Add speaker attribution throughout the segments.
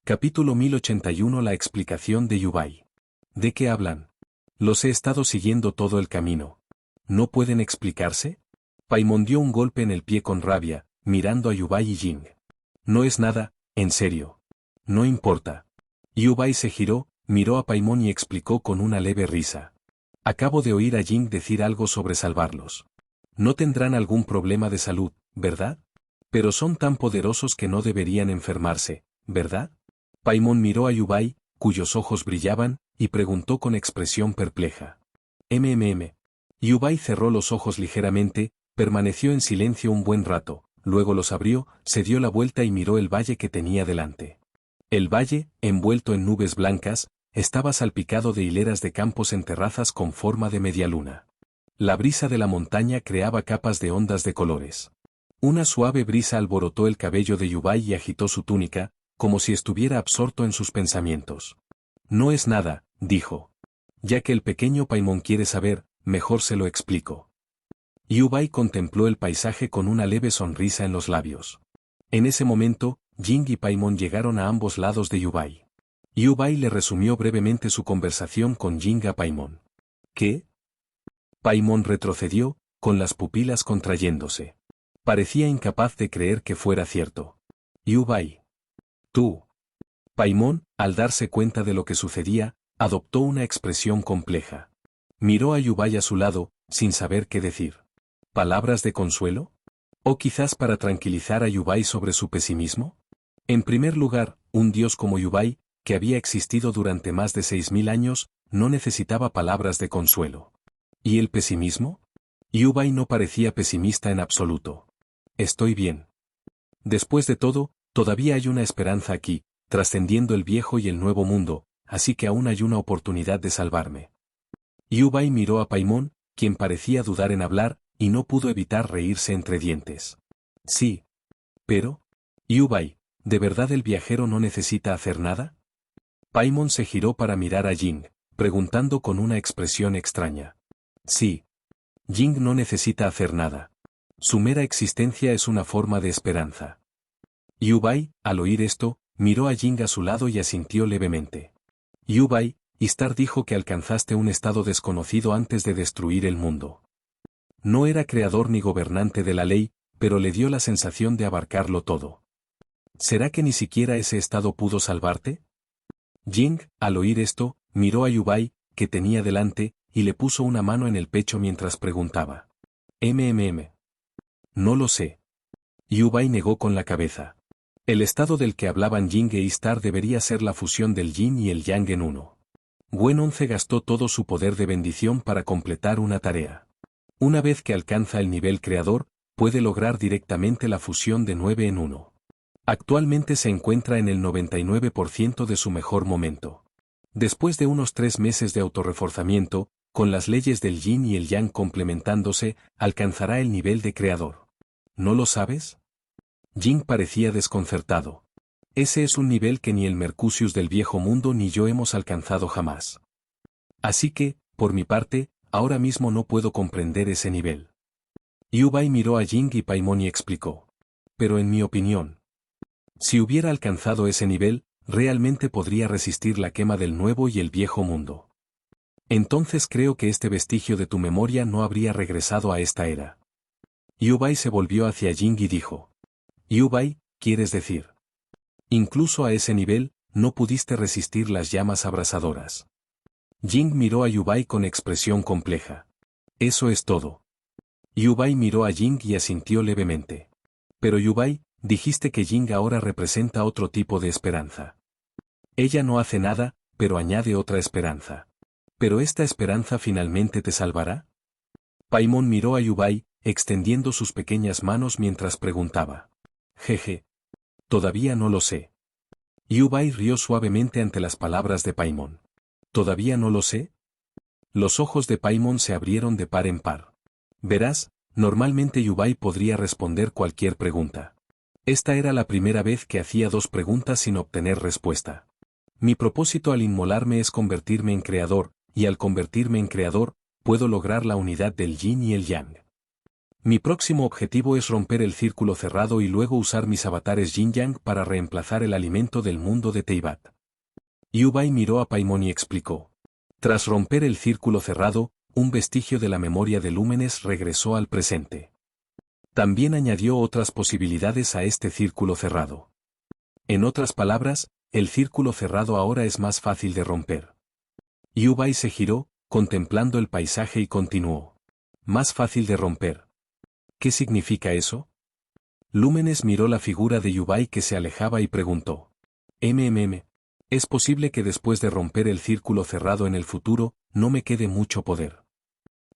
Speaker 1: Capítulo 1081. La explicación de Yubai. ¿De qué hablan? Los he estado siguiendo todo el camino. ¿No pueden explicarse? Paimon dio un golpe en el pie con rabia, mirando a Yubai y Jing. No es nada, en serio. No importa. Yubai se giró, miró a Paimon y explicó con una leve risa. Acabo de oír a Jing decir algo sobre salvarlos. No tendrán algún problema de salud, ¿verdad? Pero son tan poderosos que no deberían enfermarse, ¿verdad? Paimon miró a Yubai, cuyos ojos brillaban, y preguntó con expresión perpleja. Yubai cerró los ojos ligeramente, permaneció en silencio un buen rato, luego los abrió, se dio la vuelta y miró el valle que tenía delante. El valle, envuelto en nubes blancas, estaba salpicado de hileras de campos en terrazas con forma de media luna. La brisa de la montaña creaba capas de ondas de colores. Una suave brisa alborotó el cabello de Yubai y agitó su túnica, como si estuviera absorto en sus pensamientos. No es nada, dijo. Ya que el pequeño Paimon quiere saber, mejor se lo explico. Yubai contempló el paisaje con una leve sonrisa en los labios. En ese momento, Jing y Paimon llegaron a ambos lados de Yubai. Yubai le resumió brevemente su conversación con Jing a Paimon. ¿Qué? Paimon retrocedió, con las pupilas contrayéndose. Parecía incapaz de creer que fuera cierto. Yubai. Tú. Paimon, al darse cuenta de lo que sucedía, adoptó una expresión compleja. Miró a Yubai a su lado, sin saber qué decir. ¿Palabras de consuelo? ¿O quizás para tranquilizar a Yubai sobre su pesimismo? En primer lugar, un dios como Yubai, que había existido durante más de 6000 años, no necesitaba palabras de consuelo. ¿Y el pesimismo? Yubai no parecía pesimista en absoluto. Estoy bien. Después de todo, todavía hay una esperanza aquí, trascendiendo el viejo y el nuevo mundo, así que aún hay una oportunidad de salvarme. Yubai miró a Paimon, quien parecía dudar en hablar, y no pudo evitar reírse entre dientes. Sí. Pero, Yubai, ¿de verdad el viajero no necesita hacer nada? Paimon se giró para mirar a Jing, preguntando con una expresión extraña. Sí. Jing no necesita hacer nada. Su mera existencia es una forma de esperanza. Yubai, al oír esto, miró a Jing a su lado y asintió levemente. Yubai, Istar dijo que alcanzaste un estado desconocido antes de destruir el mundo. No era creador ni gobernante de la ley, pero le dio la sensación de abarcarlo todo. ¿Será que ni siquiera ese estado pudo salvarte? Jing, al oír esto, miró a Yubai, que tenía delante, y le puso una mano en el pecho mientras preguntaba. No lo sé. Yubai negó con la cabeza. El estado del que hablaban Jing e Istar debería ser la fusión del yin y el yang en uno. Gwen 11 gastó todo su poder de bendición para completar una tarea. Una vez que alcanza el nivel creador, puede lograr directamente la fusión de 9 en 1. Actualmente se encuentra en el 99% de su mejor momento. Después de unos 3 meses de autorreforzamiento, con las leyes del yin y el yang complementándose, alcanzará el nivel de creador. ¿No lo sabes? Jing parecía desconcertado. Ese es un nivel que ni el Mercurius del viejo mundo ni yo hemos alcanzado jamás. Así que, por mi parte, ahora mismo no puedo comprender ese nivel. Yubai miró a Jing y Paimon y explicó. Pero en mi opinión, si hubiera alcanzado ese nivel, realmente podría resistir la quema del nuevo y el viejo mundo. Entonces creo que este vestigio de tu memoria no habría regresado a esta era. Yubai se volvió hacia Jing y dijo. Yubai, ¿quieres decir? Incluso a ese nivel, no pudiste resistir las llamas abrasadoras. Jing miró a Yubai con expresión compleja. Eso es todo. Yubai miró a Jing y asintió levemente. Pero Yubai, dijiste que Jing ahora representa otro tipo de esperanza. Ella no hace nada, pero añade otra esperanza. ¿Pero esta esperanza finalmente te salvará? Paimon miró a Yubai, extendiendo sus pequeñas manos mientras preguntaba. Jeje. Todavía no lo sé. Yubai rió suavemente ante las palabras de Paimon. ¿Todavía no lo sé? Los ojos de Paimon se abrieron de par en par. Verás, normalmente Yubai podría responder cualquier pregunta. Esta era la primera vez que hacía 2 preguntas sin obtener respuesta. Mi propósito al inmolarme es convertirme en creador, y al convertirme en creador, puedo lograr la unidad del yin y el yang. Mi próximo objetivo es romper el círculo cerrado y luego usar mis avatares Yin-Yang para reemplazar el alimento del mundo de Teyvat. Liu Bai miró a Paimon y explicó. Tras romper el círculo cerrado, un vestigio de la memoria de Lúmenes regresó al presente. También añadió otras posibilidades a este círculo cerrado. En otras palabras, el círculo cerrado ahora es más fácil de romper. Liu Bai se giró, contemplando el paisaje y continuó. Más fácil de romper. ¿Qué significa eso? Lúmenes miró la figura de Liu Bai que se alejaba y preguntó. ¿Es posible que después de romper el círculo cerrado en el futuro, no me quede mucho poder?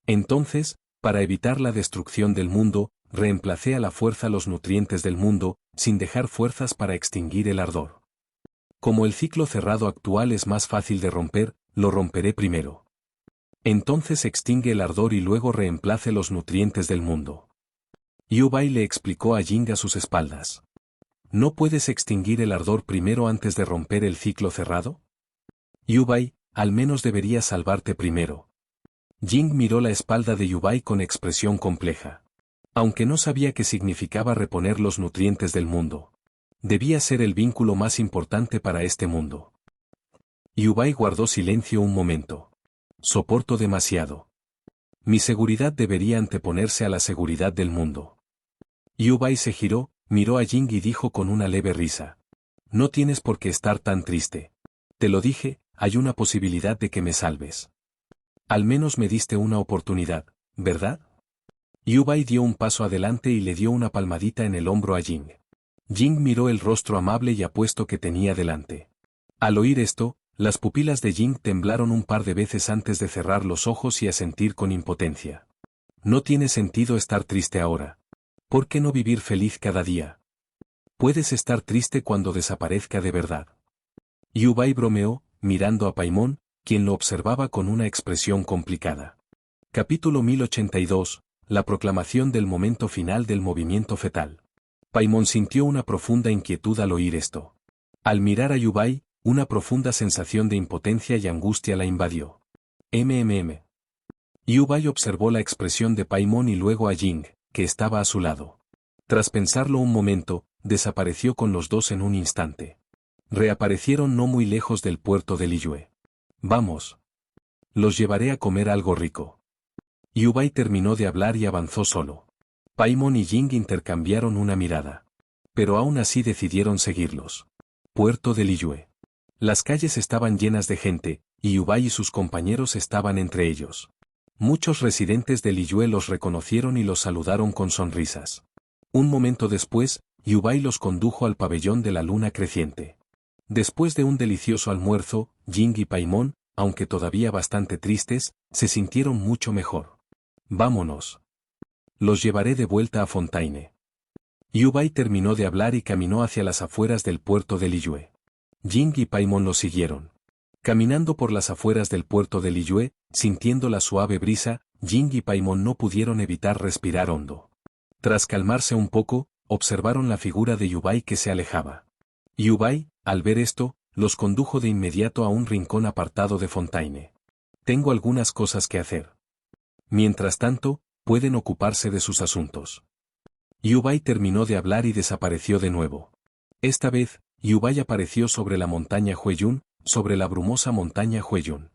Speaker 1: Entonces, para evitar la destrucción del mundo, reemplacé a la fuerza los nutrientes del mundo, sin dejar fuerzas para extinguir el ardor. Como el ciclo cerrado actual es más fácil de romper, lo romperé primero. Entonces extingue el ardor y luego reemplace los nutrientes del mundo. Liu Bai le explicó a Jing a sus espaldas. ¿No puedes extinguir el ardor primero antes de romper el ciclo cerrado? Liu Bai, al menos deberías salvarte primero. Jing miró la espalda de Liu Bai con expresión compleja. Aunque no sabía qué significaba reponer los nutrientes del mundo. Debía ser el vínculo más importante para este mundo. Liu Bai guardó silencio un momento. Soporto demasiado. Mi seguridad debería anteponerse a la seguridad del mundo. Liu Bai se giró, miró a Jing y dijo con una leve risa. No tienes por qué estar tan triste. Te lo dije, hay una posibilidad de que me salves. Al menos me diste una oportunidad, ¿verdad? Liu Bai dio un paso adelante y le dio una palmadita en el hombro a Jing. Jing miró el rostro amable y apuesto que tenía delante. Al oír esto, las pupilas de Jing temblaron un par de veces antes de cerrar los ojos y asentir con impotencia. No tiene sentido estar triste ahora. ¿Por qué no vivir feliz cada día? Puedes estar triste cuando desaparezca de verdad. Liu Bai bromeó, mirando a Paimon, quien lo observaba con una expresión complicada. Capítulo 1082, la proclamación del momento final del movimiento fetal. Paimon sintió una profunda inquietud al oír esto. Al mirar a Liu Bai, una profunda sensación de impotencia y angustia la invadió. Liu Bai observó la expresión de Paimon y luego a Jing, que estaba a su lado. Tras pensarlo un momento, desapareció con los dos en un instante. Reaparecieron no muy lejos del puerto de Liyue. Vamos. Los llevaré a comer algo rico. Liu Bai terminó de hablar y avanzó solo. Paimon y Jing intercambiaron una mirada. Pero aún así decidieron seguirlos. Puerto de Liyue. Las calles estaban llenas de gente, y Liu Bai y sus compañeros estaban entre ellos. Muchos residentes de Liyue los reconocieron y los saludaron con sonrisas. Un momento después, Liu Bai los condujo al pabellón de la luna creciente. Después de un delicioso almuerzo, Jing y Paimon, aunque todavía bastante tristes, se sintieron mucho mejor. Vámonos. Los llevaré de vuelta a Fontaine. Liu Bai terminó de hablar y caminó hacia las afueras del puerto de Liyue. Jing y Paimon lo siguieron. Caminando por las afueras del puerto de Liyue, sintiendo la suave brisa, Jing y Paimon no pudieron evitar respirar hondo. Tras calmarse un poco, observaron la figura de Liu Bai que se alejaba. Liu Bai, al ver esto, los condujo de inmediato a un rincón apartado de Fontaine. Tengo algunas cosas que hacer. Mientras tanto, pueden ocuparse de sus asuntos. Liu Bai terminó de hablar y desapareció de nuevo. Esta vez, Liu Bai apareció sobre la montaña Hueyun, sobre la brumosa montaña Hueyun.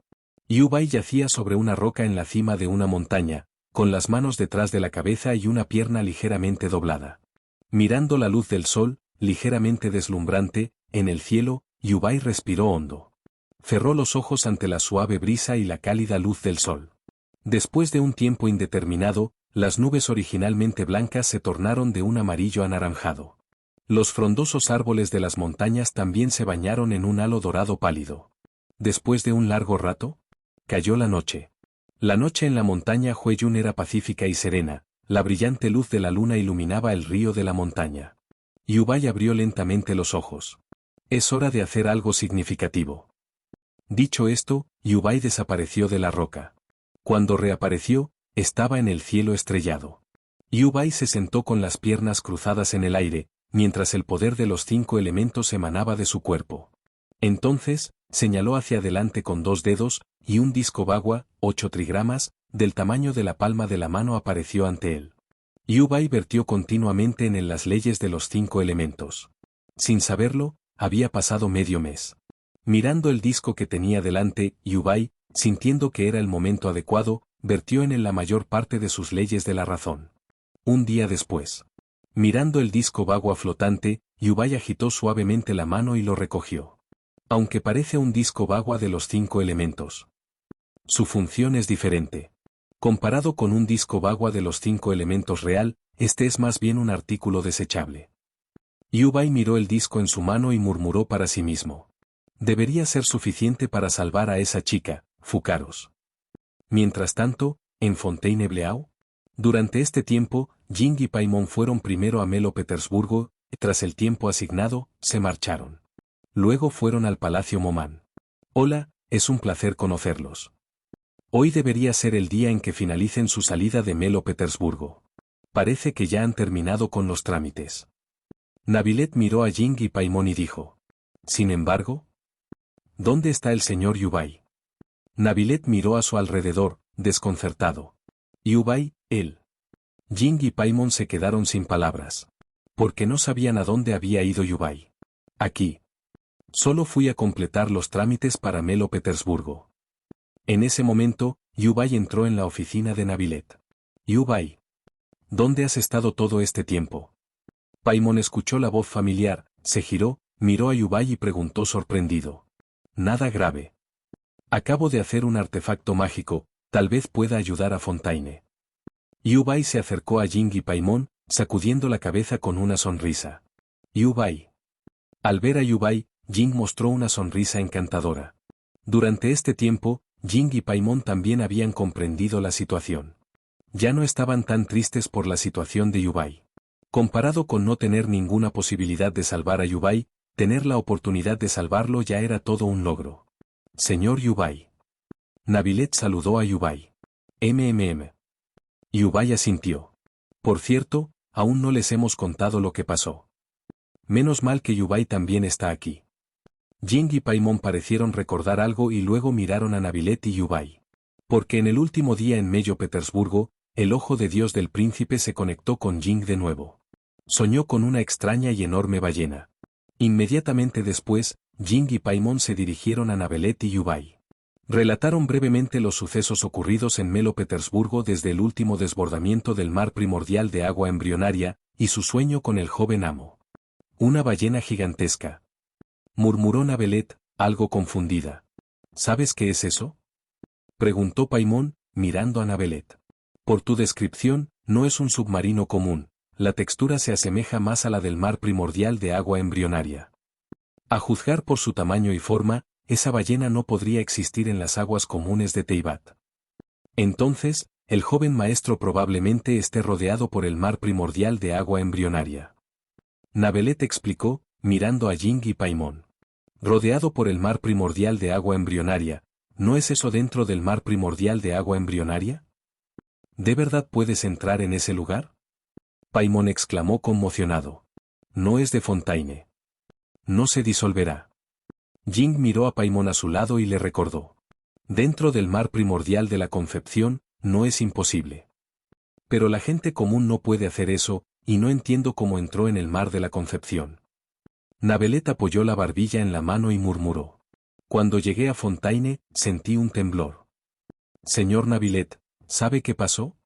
Speaker 1: Liu Bai yacía sobre una roca en la cima de una montaña, con las manos detrás de la cabeza y una pierna ligeramente doblada. Mirando la luz del sol, ligeramente deslumbrante, en el cielo, Liu Bai respiró hondo. Cerró los ojos ante la suave brisa y la cálida luz del sol. Después de un tiempo indeterminado, las nubes originalmente blancas se tornaron de un amarillo anaranjado. Los frondosos árboles de las montañas también se bañaron en un halo dorado pálido. Después de un largo rato, cayó la noche. La noche en la montaña Hueyun era pacífica y serena, la brillante luz de la luna iluminaba el río de la montaña. Liu Bai abrió lentamente los ojos. Es hora de hacer algo significativo. Dicho esto, Liu Bai desapareció de la roca. Cuando reapareció, estaba en el cielo estrellado. Liu Bai se sentó con las piernas cruzadas en el aire, mientras el poder de los 5 elementos emanaba de su cuerpo. Entonces, señaló hacia adelante con 2 dedos, y un disco bagua, 8 trigramas, del tamaño de la palma de la mano apareció ante él. Yubai vertió continuamente en él las leyes de los 5 elementos. Sin saberlo, había pasado medio mes. Mirando el disco que tenía delante, Yubai, sintiendo que era el momento adecuado, vertió en él la mayor parte de sus leyes de la razón. Un día después, mirando el disco bagua flotante, Yubai agitó suavemente la mano y lo recogió. Aunque parece un disco bagua de los 5 elementos, su función es diferente. Comparado con un disco bagua de los 5 elementos real, este es más bien un artículo desechable. Yubai miró el disco en su mano y murmuró para sí mismo. Debería ser suficiente para salvar a esa chica, Fukaros. Mientras tanto, en Fontainebleau, durante este tiempo, Jing y Paimon fueron primero a Melo Petersburgo, y tras el tiempo asignado, se marcharon. Luego fueron al Palacio Momán. Hola, es un placer conocerlos. Hoy debería ser el día en que finalicen su salida de Melo Petersburgo. Parece que ya han terminado con los trámites. Nabilet miró a Jing y Paimon y dijo. Sin embargo, ¿dónde está el señor Yubai? Nabilet miró a su alrededor, desconcertado. Yubai, él. Jing y Paimon se quedaron sin palabras. Porque no sabían a dónde había ido Yubai. Aquí. Solo fui a completar los trámites para Melo Petersburgo. En ese momento, Yubai entró en la oficina de Nabilet. Yubai. ¿Dónde has estado todo este tiempo? Paimon escuchó la voz familiar, se giró, miró a Yubai y preguntó sorprendido. Nada grave. Acabo de hacer un artefacto mágico, tal vez pueda ayudar a Fontaine. Yubai se acercó a Jing y Paimon, sacudiendo la cabeza con una sonrisa. Yubai. Al ver a Yubai, Jing mostró una sonrisa encantadora. Durante este tiempo, Jing y Paimon también habían comprendido la situación. Ya no estaban tan tristes por la situación de Yubai. Comparado con no tener ninguna posibilidad de salvar a Yubai, tener la oportunidad de salvarlo ya era todo un logro. Señor Yubai. Nabilet saludó a Yubai. Yubai asintió. Por cierto, aún no les hemos contado lo que pasó. Menos mal que Yubai también está aquí. Jing y Paimon parecieron recordar algo y luego miraron a Nabilet y Yubai. Porque en el último día en Melo Petersburgo, el ojo de Dios del príncipe se conectó con Jing de nuevo. Soñó con una extraña y enorme ballena. Inmediatamente después, Jing y Paimon se dirigieron a Nabilet y Yubai. Relataron brevemente los sucesos ocurridos en Melo Petersburgo desde el último desbordamiento del mar primordial de agua embrionaria, y su sueño con el joven amo. Una ballena gigantesca. Murmuró Nabilet, algo confundida. ¿Sabes qué es eso? Preguntó Paimon, mirando a Nabilet. Por tu descripción, no es un submarino común, la textura se asemeja más a la del mar primordial de agua embrionaria. A juzgar por su tamaño y forma, esa ballena no podría existir en las aguas comunes de Teibat. Entonces, el joven maestro probablemente esté rodeado por el mar primordial de agua embrionaria. Nabilet explicó, mirando a Jing y Paimon. Rodeado por el mar primordial de agua embrionaria, ¿no es eso dentro del mar primordial de agua embrionaria? ¿De verdad puedes entrar en ese lugar? Paimon exclamó conmocionado. No es de Fontaine. No se disolverá. Jing miró a Paimon a su lado y le recordó. Dentro del mar primordial de la Concepción, no es imposible. Pero la gente común no puede hacer eso, y no entiendo cómo entró en el mar de la Concepción. Nabilet apoyó la barbilla en la mano y murmuró. Cuando llegué a Fontaine, sentí un temblor. Señor Nabilet, ¿sabe qué pasó?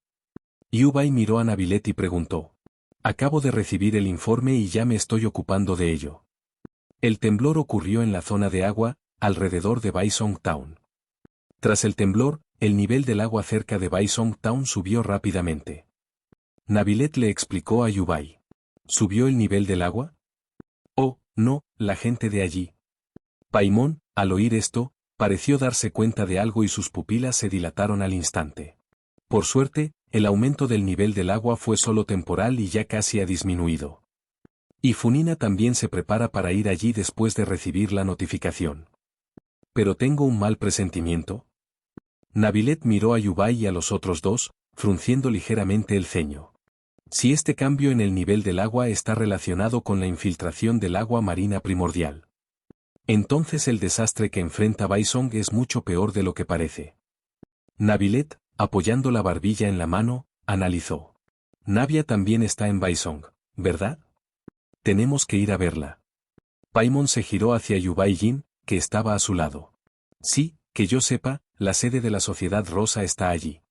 Speaker 1: Yubai miró a Nabilet y preguntó. Acabo de recibir el informe y ya me estoy ocupando de ello. El temblor ocurrió en la zona de agua, alrededor de Baisong Town. Tras el temblor, el nivel del agua cerca de Baisong Town subió rápidamente. Nabilet le explicó a Yubai. ¿Subió el nivel del agua? Oh, no, la gente de allí. Paimon, al oír esto, pareció darse cuenta de algo y sus pupilas se dilataron al instante. Por suerte, el aumento del nivel del agua fue solo temporal y ya casi ha disminuido. Y Funina también se prepara para ir allí después de recibir la notificación. ¿Pero tengo un mal presentimiento? Nabilet miró a Yubai y a los otros dos, frunciendo ligeramente el ceño. Si este cambio en el nivel del agua está relacionado con la infiltración del agua marina primordial, entonces el desastre que enfrenta Baisong es mucho peor de lo que parece. Nabilet, apoyando la barbilla en la mano, analizó. Navia también está en Baisong, ¿verdad? Tenemos que ir a verla. Paimon se giró hacia Yubai Jin, que estaba a su lado. Sí, que yo sepa, la sede de la Sociedad Rosa está allí.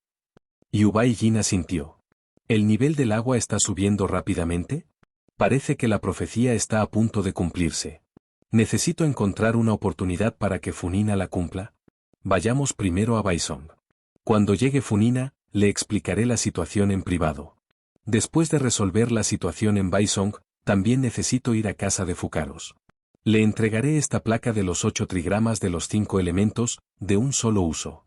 Speaker 1: Yubai Jin asintió. ¿El nivel del agua está subiendo rápidamente? Parece que la profecía está a punto de cumplirse. Necesito encontrar una oportunidad para que Funina la cumpla. Vayamos primero a Baisong. Cuando llegue Funina, le explicaré la situación en privado. Después de resolver la situación en Baisong, también necesito ir a casa de Fukaros. Le entregaré esta placa de los 8 trigramas de los 5 elementos, de un solo uso.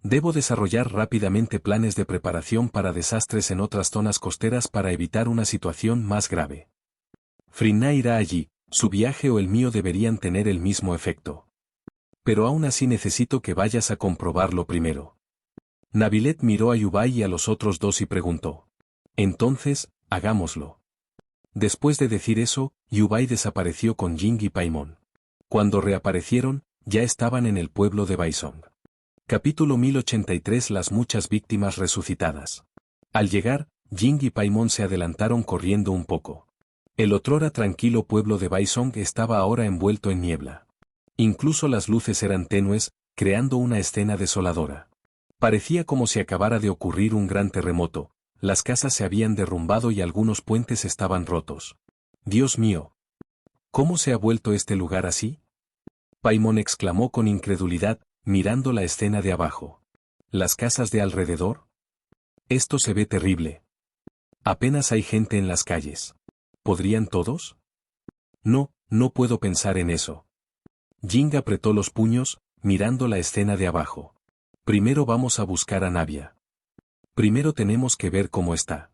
Speaker 1: Debo desarrollar rápidamente planes de preparación para desastres en otras zonas costeras para evitar una situación más grave. Frinna irá allí, su viaje o el mío deberían tener el mismo efecto. Pero aún así necesito que vayas a comprobarlo primero. Navilet miró a Yubai y a los otros dos y preguntó. Entonces, hagámoslo. Después de decir eso, Yubai desapareció con Jing y Paimon. Cuando reaparecieron, ya estaban en el pueblo de Baisong. Capítulo 1083. Las muchas víctimas resucitadas. Al llegar, Jing y Paimon se adelantaron corriendo un poco. El otrora tranquilo pueblo de Baisong estaba ahora envuelto en niebla. Incluso las luces eran tenues, creando una escena desoladora. Parecía como si acabara de ocurrir un gran terremoto. Las casas se habían derrumbado y algunos puentes estaban rotos. Dios mío. ¿Cómo se ha vuelto este lugar así? Paimon exclamó con incredulidad, mirando la escena de abajo. ¿Las casas de alrededor? Esto se ve terrible. Apenas hay gente en las calles. ¿Podrían todos? No, no puedo pensar en eso. Jing apretó los puños, mirando la escena de abajo. Primero vamos a buscar a Navia. Primero tenemos que ver cómo está.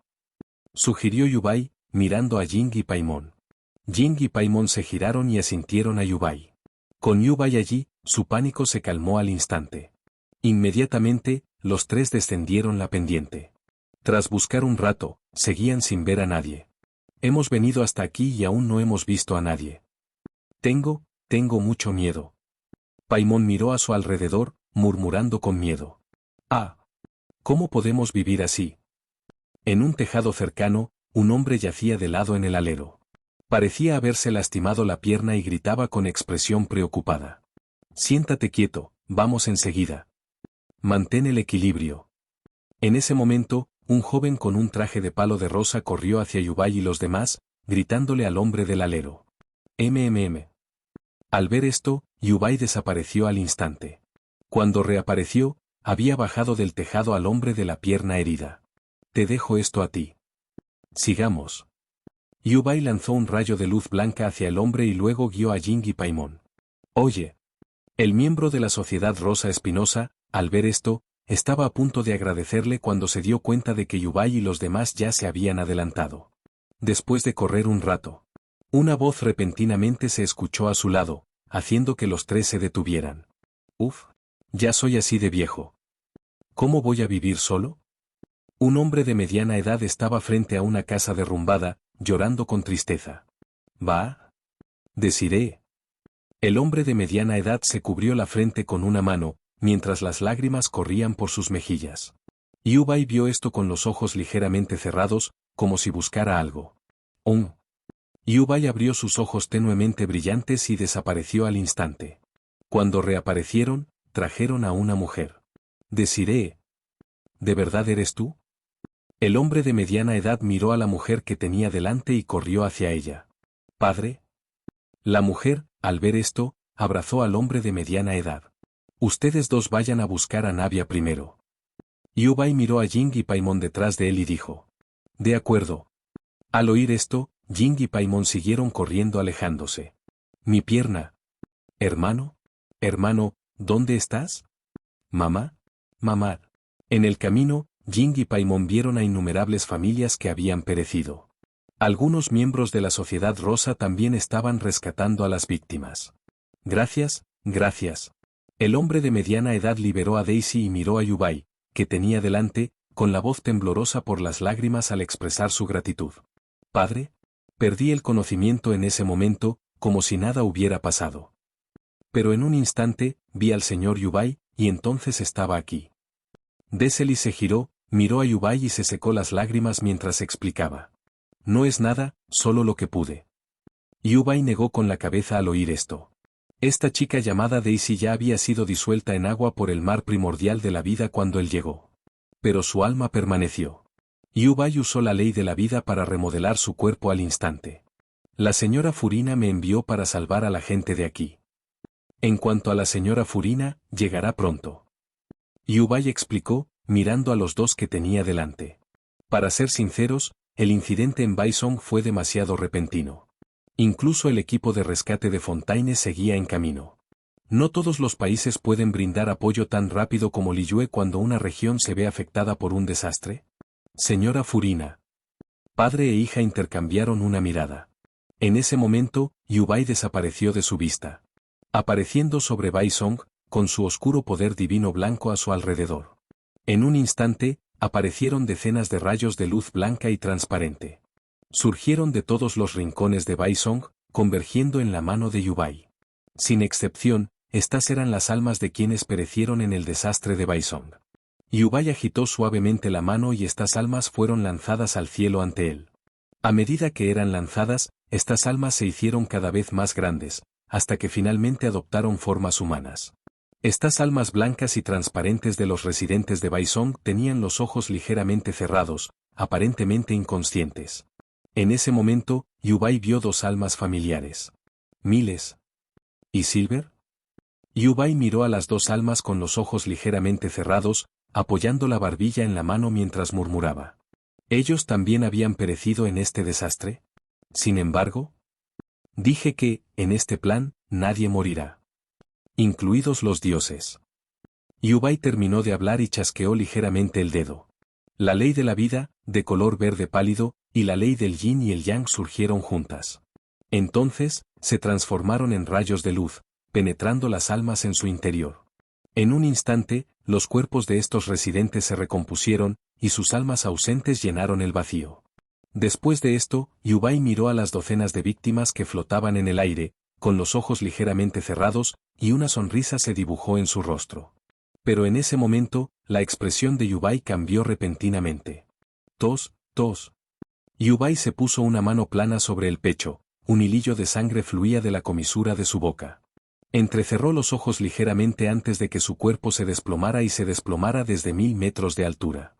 Speaker 1: Sugirió Yubai, mirando a Jing y Paimon. Jing y Paimon se giraron y asintieron a Yubai. Con Yubai allí, su pánico se calmó al instante. Inmediatamente, los tres descendieron la pendiente. Tras buscar un rato, seguían sin ver a nadie. Hemos venido hasta aquí y aún no hemos visto a nadie. Tengo mucho miedo. Paimon miró a su alrededor, murmurando con miedo. Ah. ¿Cómo podemos vivir así? En un tejado cercano, un hombre yacía de lado en el alero. Parecía haberse lastimado la pierna y gritaba con expresión preocupada. Siéntate quieto, vamos enseguida. Mantén el equilibrio. En ese momento, un joven con un traje de palo de rosa corrió hacia Yubai y los demás, gritándole al hombre del alero. MMM. Al ver esto, Yubai desapareció al instante. Cuando reapareció, había bajado del tejado al hombre de la pierna herida. Te dejo esto a ti. Sigamos. Yubai lanzó un rayo de luz blanca hacia el hombre y luego guió a Jing y Paimon. Oye. El miembro de la Sociedad Rosa Espinosa, al ver esto, estaba a punto de agradecerle cuando se dio cuenta de que Yubai y los demás ya se habían adelantado. Después de correr un rato, una voz repentinamente se escuchó a su lado, haciendo que los tres se detuvieran. Uf. Ya soy así de viejo. ¿Cómo voy a vivir solo? Un hombre de mediana edad estaba frente a una casa derrumbada, llorando con tristeza. ¿Va? Deciré. El hombre de mediana edad se cubrió la frente con una mano, mientras las lágrimas corrían por sus mejillas. Yubai vio esto con los ojos ligeramente cerrados, como si buscara algo. Yubai abrió sus ojos tenuemente brillantes y desapareció al instante. Cuando reaparecieron, trajeron a una mujer. Desiree. ¿De verdad eres tú? El hombre de mediana edad miró a la mujer que tenía delante y corrió hacia ella. ¿Padre? La mujer, al ver esto, abrazó al hombre de mediana edad. Ustedes dos vayan a buscar a Navia primero. Yubai miró a Jing y Paimon detrás de él y dijo. De acuerdo. Al oír esto, Jing y Paimon siguieron corriendo alejándose. Mi pierna. Hermano. Hermano, ¿dónde estás? Mamá. Mamá. En el camino, Jing y Paimon vieron a innumerables familias que habían perecido. Algunos miembros de la Sociedad Rosa también estaban rescatando a las víctimas. Gracias, gracias. El hombre de mediana edad liberó a Daisy y miró a Yubai, que tenía delante, con la voz temblorosa por las lágrimas al expresar su gratitud. Padre, perdí el conocimiento en ese momento, como si nada hubiera pasado. Pero en un instante, vi al señor Yubai, y entonces estaba aquí. Deseli se giró, Miró a Yubai y se secó las lágrimas mientras explicaba. No es nada, solo lo que pude. Yubai negó con la cabeza al oír esto. Esta chica llamada Daisy ya había sido disuelta en agua por el mar primordial de la vida cuando él llegó. Pero su alma permaneció. Yubai usó la ley de la vida para remodelar su cuerpo al instante. La señora Furina me envió para salvar a la gente de aquí. En cuanto a la señora Furina, llegará pronto. Yubai explicó, mirando a los dos que tenía delante. Para ser sinceros, el incidente en Baisong fue demasiado repentino. Incluso el equipo de rescate de Fontaine seguía en camino. No todos los países pueden brindar apoyo tan rápido como Liyue cuando una región se ve afectada por un desastre. Señora Furina. Padre e hija intercambiaron una mirada. En ese momento, Yubai desapareció de su vista. Apareciendo sobre Baisong, con su oscuro poder divino blanco a su alrededor. En un instante, aparecieron decenas de rayos de luz blanca y transparente. Surgieron de todos los rincones de Baisong, convergiendo en la mano de Yubai. Sin excepción, estas eran las almas de quienes perecieron en el desastre de Baisong. Yubai agitó suavemente la mano y estas almas fueron lanzadas al cielo ante él. A medida que eran lanzadas, estas almas se hicieron cada vez más grandes, hasta que finalmente adoptaron formas humanas. Estas almas blancas y transparentes de los residentes de Baisong tenían los ojos ligeramente cerrados, aparentemente inconscientes. En ese momento, Yubai vio dos almas familiares. Miles. ¿Y Silver? Yubai miró a las dos almas con los ojos ligeramente cerrados, apoyando la barbilla en la mano mientras murmuraba. ¿Ellos también habían perecido en este desastre? Sin embargo, dije que, en este plan, nadie morirá. Incluidos los dioses. Yubai terminó de hablar y chasqueó ligeramente el dedo. La ley de la vida, de color verde pálido, y la ley del yin y el yang surgieron juntas. Entonces, se transformaron en rayos de luz, penetrando las almas en su interior. En un instante, los cuerpos de estos residentes se recompusieron, y sus almas ausentes llenaron el vacío. Después de esto, Yubai miró a las docenas de víctimas que flotaban en el aire, con los ojos ligeramente cerrados, y una sonrisa se dibujó en su rostro. Pero en ese momento, la expresión de Yubai cambió repentinamente. Tos, tos. Yubai se puso una mano plana sobre el pecho, un hilillo de sangre fluía de la comisura de su boca. Entrecerró los ojos ligeramente antes de que su cuerpo se desplomara y se desplomara desde 1000 metros de altura.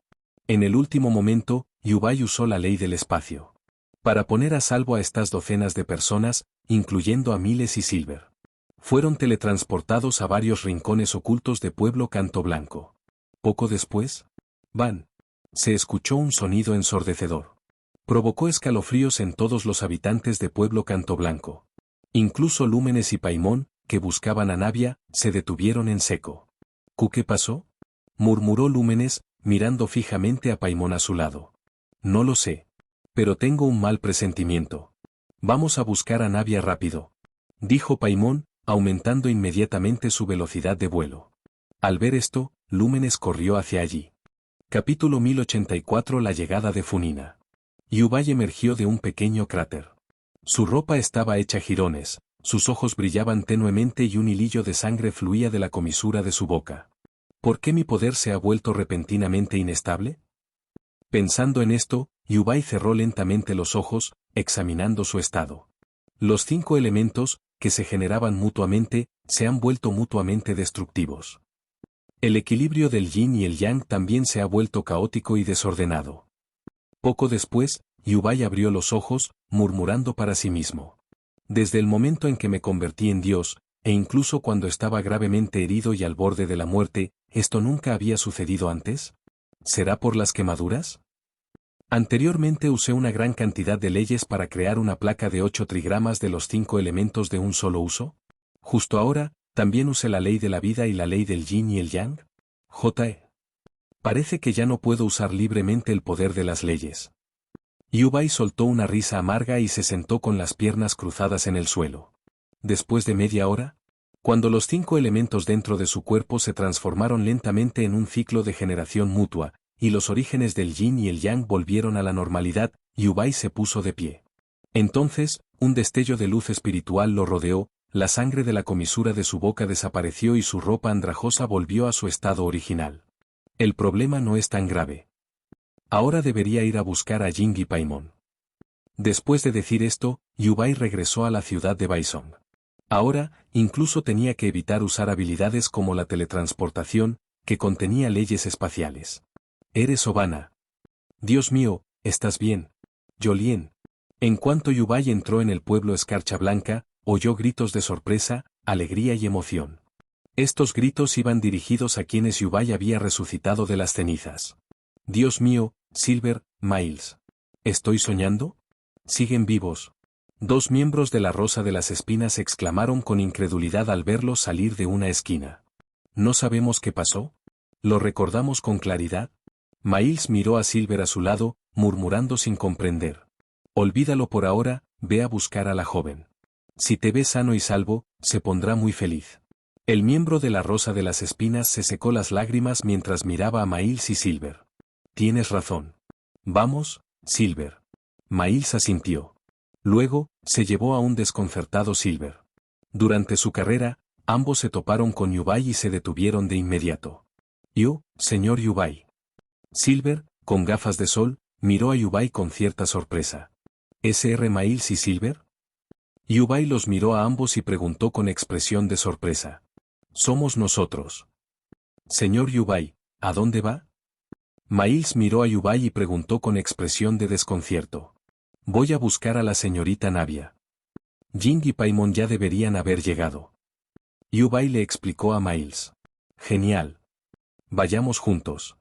Speaker 1: En el último momento, Yubai usó la ley del espacio. Para poner a salvo a estas docenas de personas, incluyendo a Miles y Silver. Fueron teletransportados a varios rincones ocultos de Pueblo Canto Blanco. Poco después, ¡bam!, se escuchó un sonido ensordecedor. Provocó escalofríos en todos los habitantes de Pueblo Canto Blanco. Incluso Lúmenes y Paimon, que buscaban a Navia, se detuvieron en seco. ¿Qué pasó?, murmuró Lúmenes, mirando fijamente a Paimon a su lado. No lo sé. Pero tengo un mal presentimiento. Vamos a buscar a Navia rápido, dijo Paimon, aumentando inmediatamente su velocidad de vuelo. Al ver esto, Lúmenes corrió hacia allí. Capítulo 1084. La llegada de Funina. Yubai emergió de un pequeño cráter. Su ropa estaba hecha jirones, sus ojos brillaban tenuemente y un hilillo de sangre fluía de la comisura de su boca. ¿Por qué mi poder se ha vuelto repentinamente inestable? Pensando en esto, Yubai cerró lentamente los ojos, examinando su estado. Los 5 elementos, que se generaban mutuamente, se han vuelto mutuamente destructivos. El equilibrio del yin y el yang también se ha vuelto caótico y desordenado. Poco después, Yubai abrió los ojos, murmurando para sí mismo. Desde el momento en que me convertí en Dios, e incluso cuando estaba gravemente herido y al borde de la muerte, ¿esto nunca había sucedido antes? ¿Será por las quemaduras? Anteriormente usé una gran cantidad de leyes para crear una placa de 8 trigramas de los 5 elementos de un solo uso. Justo ahora, también usé la ley de la vida y la ley del yin y el yang. J.E. Parece que ya no puedo usar libremente el poder de las leyes. Yubai soltó una risa amarga y se sentó con las piernas cruzadas en el suelo. Después de media hora, cuando los 5 elementos dentro de su cuerpo se transformaron lentamente en un ciclo de generación mutua, y los orígenes del yin y el yang volvieron a la normalidad, Yubai se puso de pie. Entonces, un destello de luz espiritual lo rodeó, la sangre de la comisura de su boca desapareció y su ropa andrajosa volvió a su estado original. El problema no es tan grave. Ahora debería ir a buscar a Jing y Paimon. Después de decir esto, Yubai regresó a la ciudad de Baisong. Ahora, incluso tenía que evitar usar habilidades como la teletransportación, que contenía leyes espaciales. Eres Obana. Dios mío, ¿estás bien? Jolien. En cuanto Yubai entró en el pueblo Escarcha Blanca, oyó gritos de sorpresa, alegría y emoción. Estos gritos iban dirigidos a quienes Yubai había resucitado de las cenizas. Dios mío, Silver, Miles. ¿Estoy soñando? ¿Siguen vivos? Dos miembros de la Rosa de las Espinas exclamaron con incredulidad al verlo salir de una esquina. ¿No sabemos qué pasó? ¿Lo recordamos con claridad? Miles miró a Silver a su lado, murmurando sin comprender. Olvídalo por ahora, ve a buscar a la joven. Si te ve sano y salvo, se pondrá muy feliz. El miembro de la Rosa de las Espinas se secó las lágrimas mientras miraba a Miles y Silver. Tienes razón. Vamos, Silver. Miles asintió. Luego, se llevó a un desconcertado Silver. Durante su carrera, ambos se toparon con Yubai y se detuvieron de inmediato. Yo, señor Yubai. Silver, con gafas de sol, miró a Yubai con cierta sorpresa. ¿Sr. Miles y Silver? Yubai los miró a ambos y preguntó con expresión de sorpresa. Somos nosotros. Señor Yubai, ¿a dónde va? Miles miró a Yubai y preguntó con expresión de desconcierto. Voy a buscar a la señorita Navia. Jing y Paimon ya deberían haber llegado. Yubai le explicó a Miles. Genial. Vayamos juntos.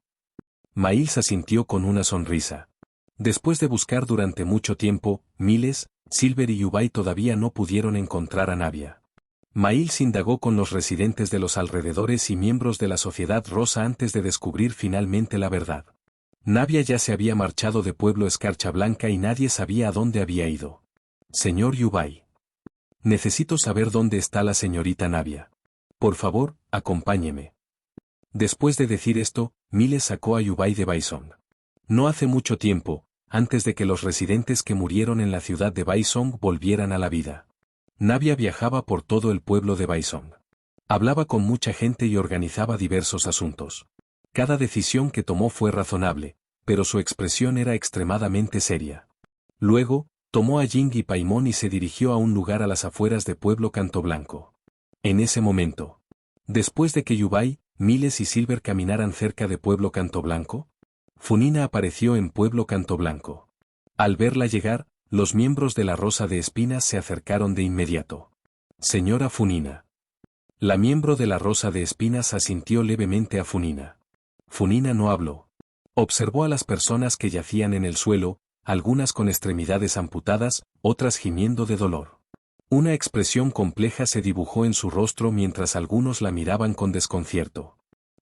Speaker 1: Miles asintió con una sonrisa. Después de buscar durante mucho tiempo, Miles, Silver y Yubai todavía no pudieron encontrar a Navia. Miles indagó con los residentes de los alrededores y miembros de la Sociedad Rosa antes de descubrir finalmente la verdad. Navia ya se había marchado de Pueblo Escarcha Blanca y nadie sabía a dónde había ido. Señor Yubai. Necesito saber dónde está la señorita Navia. Por favor, acompáñeme. Después de decir esto, Miles sacó a Yubai de Baisong. No hace mucho tiempo, antes de que los residentes que murieron en la ciudad de Baisong volvieran a la vida. Navia viajaba por todo el pueblo de Baisong. Hablaba con mucha gente y organizaba diversos asuntos. Cada decisión que tomó fue razonable, pero su expresión era extremadamente seria. Luego, tomó a Jing y Paimon y se dirigió a un lugar a las afueras de Pueblo Canto Blanco. En ese momento, después de que Yubai, Miles y Silver caminaran cerca de Pueblo Canto Blanco, Funina apareció en Pueblo Canto Blanco. Al verla llegar, los miembros de la Rosa de Espinas se acercaron de inmediato. Señora Funina. La miembro de la Rosa de Espinas asintió levemente a Funina. Funina no habló. Observó a las personas que yacían en el suelo, algunas con extremidades amputadas, otras gimiendo de dolor. Una expresión compleja se dibujó en su rostro mientras algunos la miraban con desconcierto.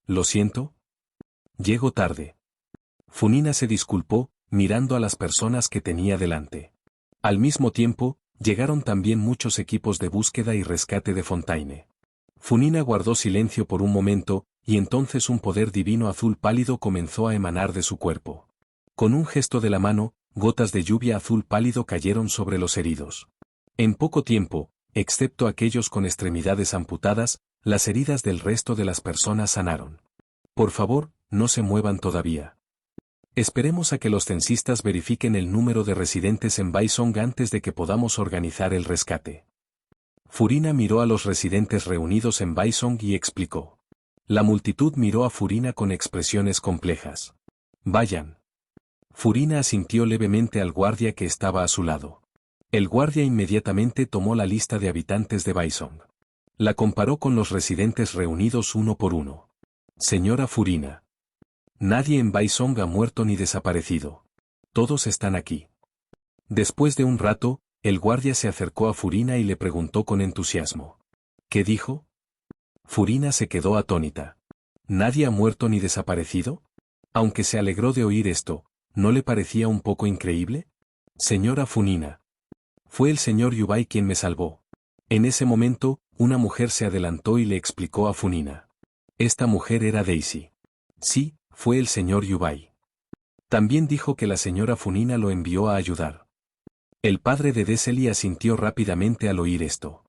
Speaker 1: ¿Lo siento? Llego tarde. Funina se disculpó, mirando a las personas que tenía delante. Al mismo tiempo, llegaron también muchos equipos de búsqueda y rescate de Fontaine. Funina guardó silencio por un momento, y entonces un poder divino azul pálido comenzó a emanar de su cuerpo. Con un gesto de la mano, gotas de lluvia azul pálido cayeron sobre los heridos. En poco tiempo, excepto aquellos con extremidades amputadas, las heridas del resto de las personas sanaron. Por favor, no se muevan todavía. Esperemos a que los censistas verifiquen el número de residentes en Baisong antes de que podamos organizar el rescate. Furina miró a los residentes reunidos en Baisong y explicó. La multitud miró a Furina con expresiones complejas. Vayan. Furina asintió levemente al guardia que estaba a su lado. El guardia inmediatamente tomó la lista de habitantes de Baisong. La comparó con los residentes reunidos uno por uno. Señora Furina. Nadie en Baisong ha muerto ni desaparecido. Todos están aquí. Después de un rato, el guardia se acercó a Furina y le preguntó con entusiasmo. ¿Qué dijo? Furina se quedó atónita. ¿Nadie ha muerto ni desaparecido? Aunque se alegró de oír esto, ¿no le parecía un poco increíble? Señora Funina. Fue el señor Yubai quien me salvó. En ese momento, una mujer se adelantó y le explicó a Funina. Esta mujer era Daisy. Sí, fue el señor Yubai. También dijo que la señora Funina lo envió a ayudar. El padre de Deseli asintió rápidamente al oír esto.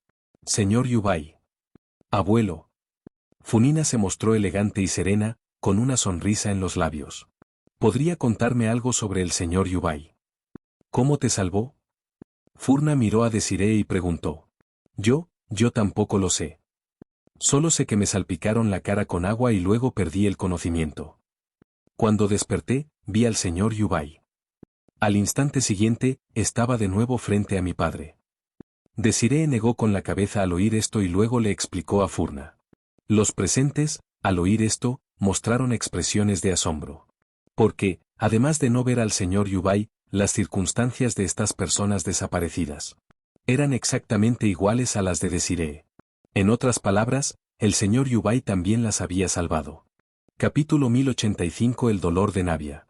Speaker 1: Señor Yubai. Abuelo. Funina se mostró elegante y serena, con una sonrisa en los labios. ¿Podría contarme algo sobre el señor Yubai? ¿Cómo te salvó? Furna miró a Desiree y preguntó. Yo tampoco lo sé. Solo sé que me salpicaron la cara con agua y luego perdí el conocimiento. Cuando desperté, vi al señor Yubai. Al instante siguiente, estaba de nuevo frente a mi padre. Desiree negó con la cabeza al oír esto y luego le explicó a Furna. Los presentes, al oír esto, mostraron expresiones de asombro. Porque, además de no ver al señor Yubai, las circunstancias de estas personas desaparecidas eran exactamente iguales a las de Desiree. En otras palabras, el señor Yubai también las había salvado. Capítulo 1085. El dolor de Navia.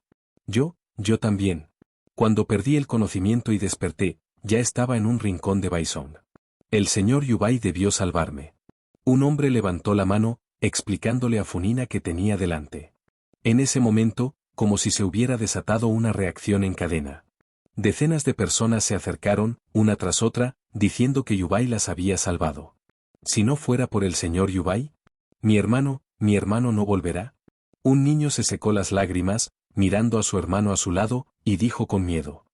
Speaker 1: Yo también. Cuando perdí el conocimiento y desperté, ya estaba en un rincón de Baisong. El señor Yubai debió salvarme. Un hombre levantó la mano, explicándole a Funina que tenía delante. En ese momento, como si se hubiera desatado una reacción en cadena. Decenas de personas se acercaron, una tras otra, diciendo que Yubai las había salvado. Si no fuera por el señor Yubai, mi hermano no volverá. Un niño se secó las lágrimas, mirando a su hermano a su lado, y dijo con miedo.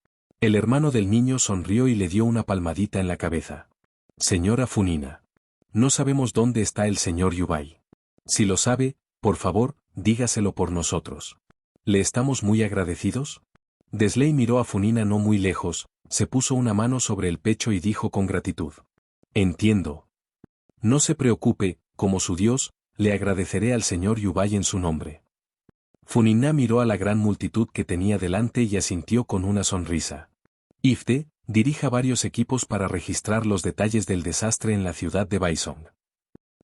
Speaker 1: El hermano del niño sonrió y le dio una palmadita en la cabeza. Señora Funina. No sabemos dónde está el señor Yubai. Si lo sabe, por favor, dígaselo por nosotros. ¿Le estamos muy agradecidos? Desley miró a Funina no muy lejos, se puso una mano sobre el pecho y dijo con gratitud. Entiendo. No se preocupe, como su Dios, le agradeceré al señor Yubai en su nombre. Funina miró a la gran multitud que tenía delante y asintió con una sonrisa. IFTE, dirija varios equipos para registrar los detalles del desastre en la ciudad de Baisong.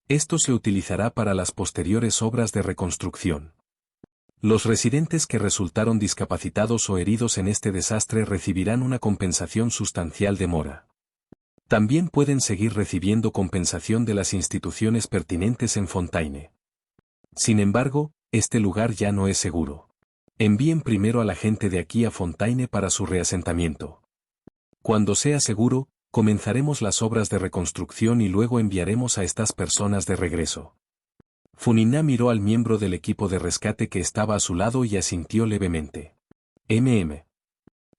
Speaker 1: Esto se utilizará para las posteriores obras de reconstrucción. Los residentes que resultaron discapacitados o heridos en este desastre recibirán una compensación sustancial de mora. También pueden seguir recibiendo compensación de las instituciones pertinentes en Fontaine. Sin embargo, este lugar ya no es seguro. Envíen primero a la gente de aquí a Fontaine para su reasentamiento. Cuando sea seguro, comenzaremos las obras de reconstrucción y luego enviaremos a estas personas de regreso. Funina miró al miembro del equipo de rescate que estaba a su lado y asintió levemente.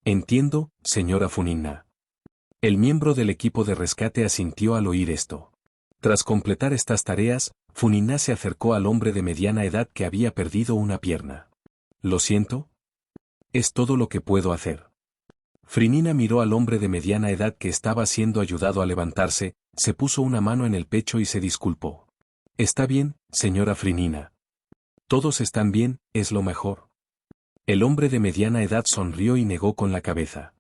Speaker 1: Entiendo, señora Funina. El miembro del equipo de rescate asintió al oír esto. Tras completar estas tareas, Funina se acercó al hombre de mediana edad que había perdido una pierna. ¿Lo siento? Es todo lo que puedo hacer. Funina miró al hombre de mediana edad que estaba siendo ayudado a levantarse, se puso una mano en el pecho y se disculpó. Está bien, señora Funina. Todos están bien, es lo mejor. El hombre de mediana edad sonrió y negó con la cabeza.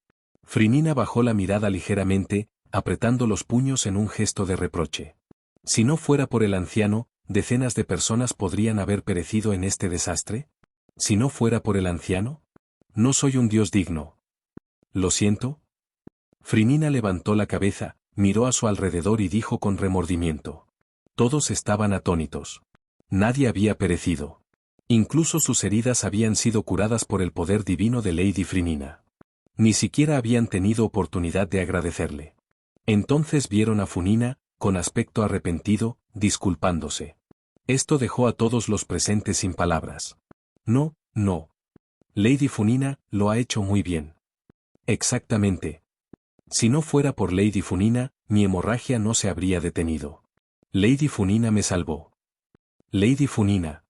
Speaker 1: Funina bajó la mirada ligeramente, apretando los puños en un gesto de reproche. Si no fuera por el anciano, decenas de personas podrían haber perecido en este desastre. Si no fuera por el anciano, no soy un dios digno. ¿Lo siento? Funina levantó la cabeza, miró a su alrededor y dijo con remordimiento. Todos estaban atónitos. Nadie había perecido. Incluso sus heridas habían sido curadas por el poder divino de Lady Funina. Ni siquiera habían tenido oportunidad de agradecerle. Entonces vieron a Funina, con aspecto arrepentido, disculpándose. Esto dejó a todos los presentes sin palabras. No. Lady Funina lo ha hecho muy bien. Exactamente. Si no fuera por Lady Funina, mi hemorragia no se habría detenido. Lady Funina me salvó. Lady Funina.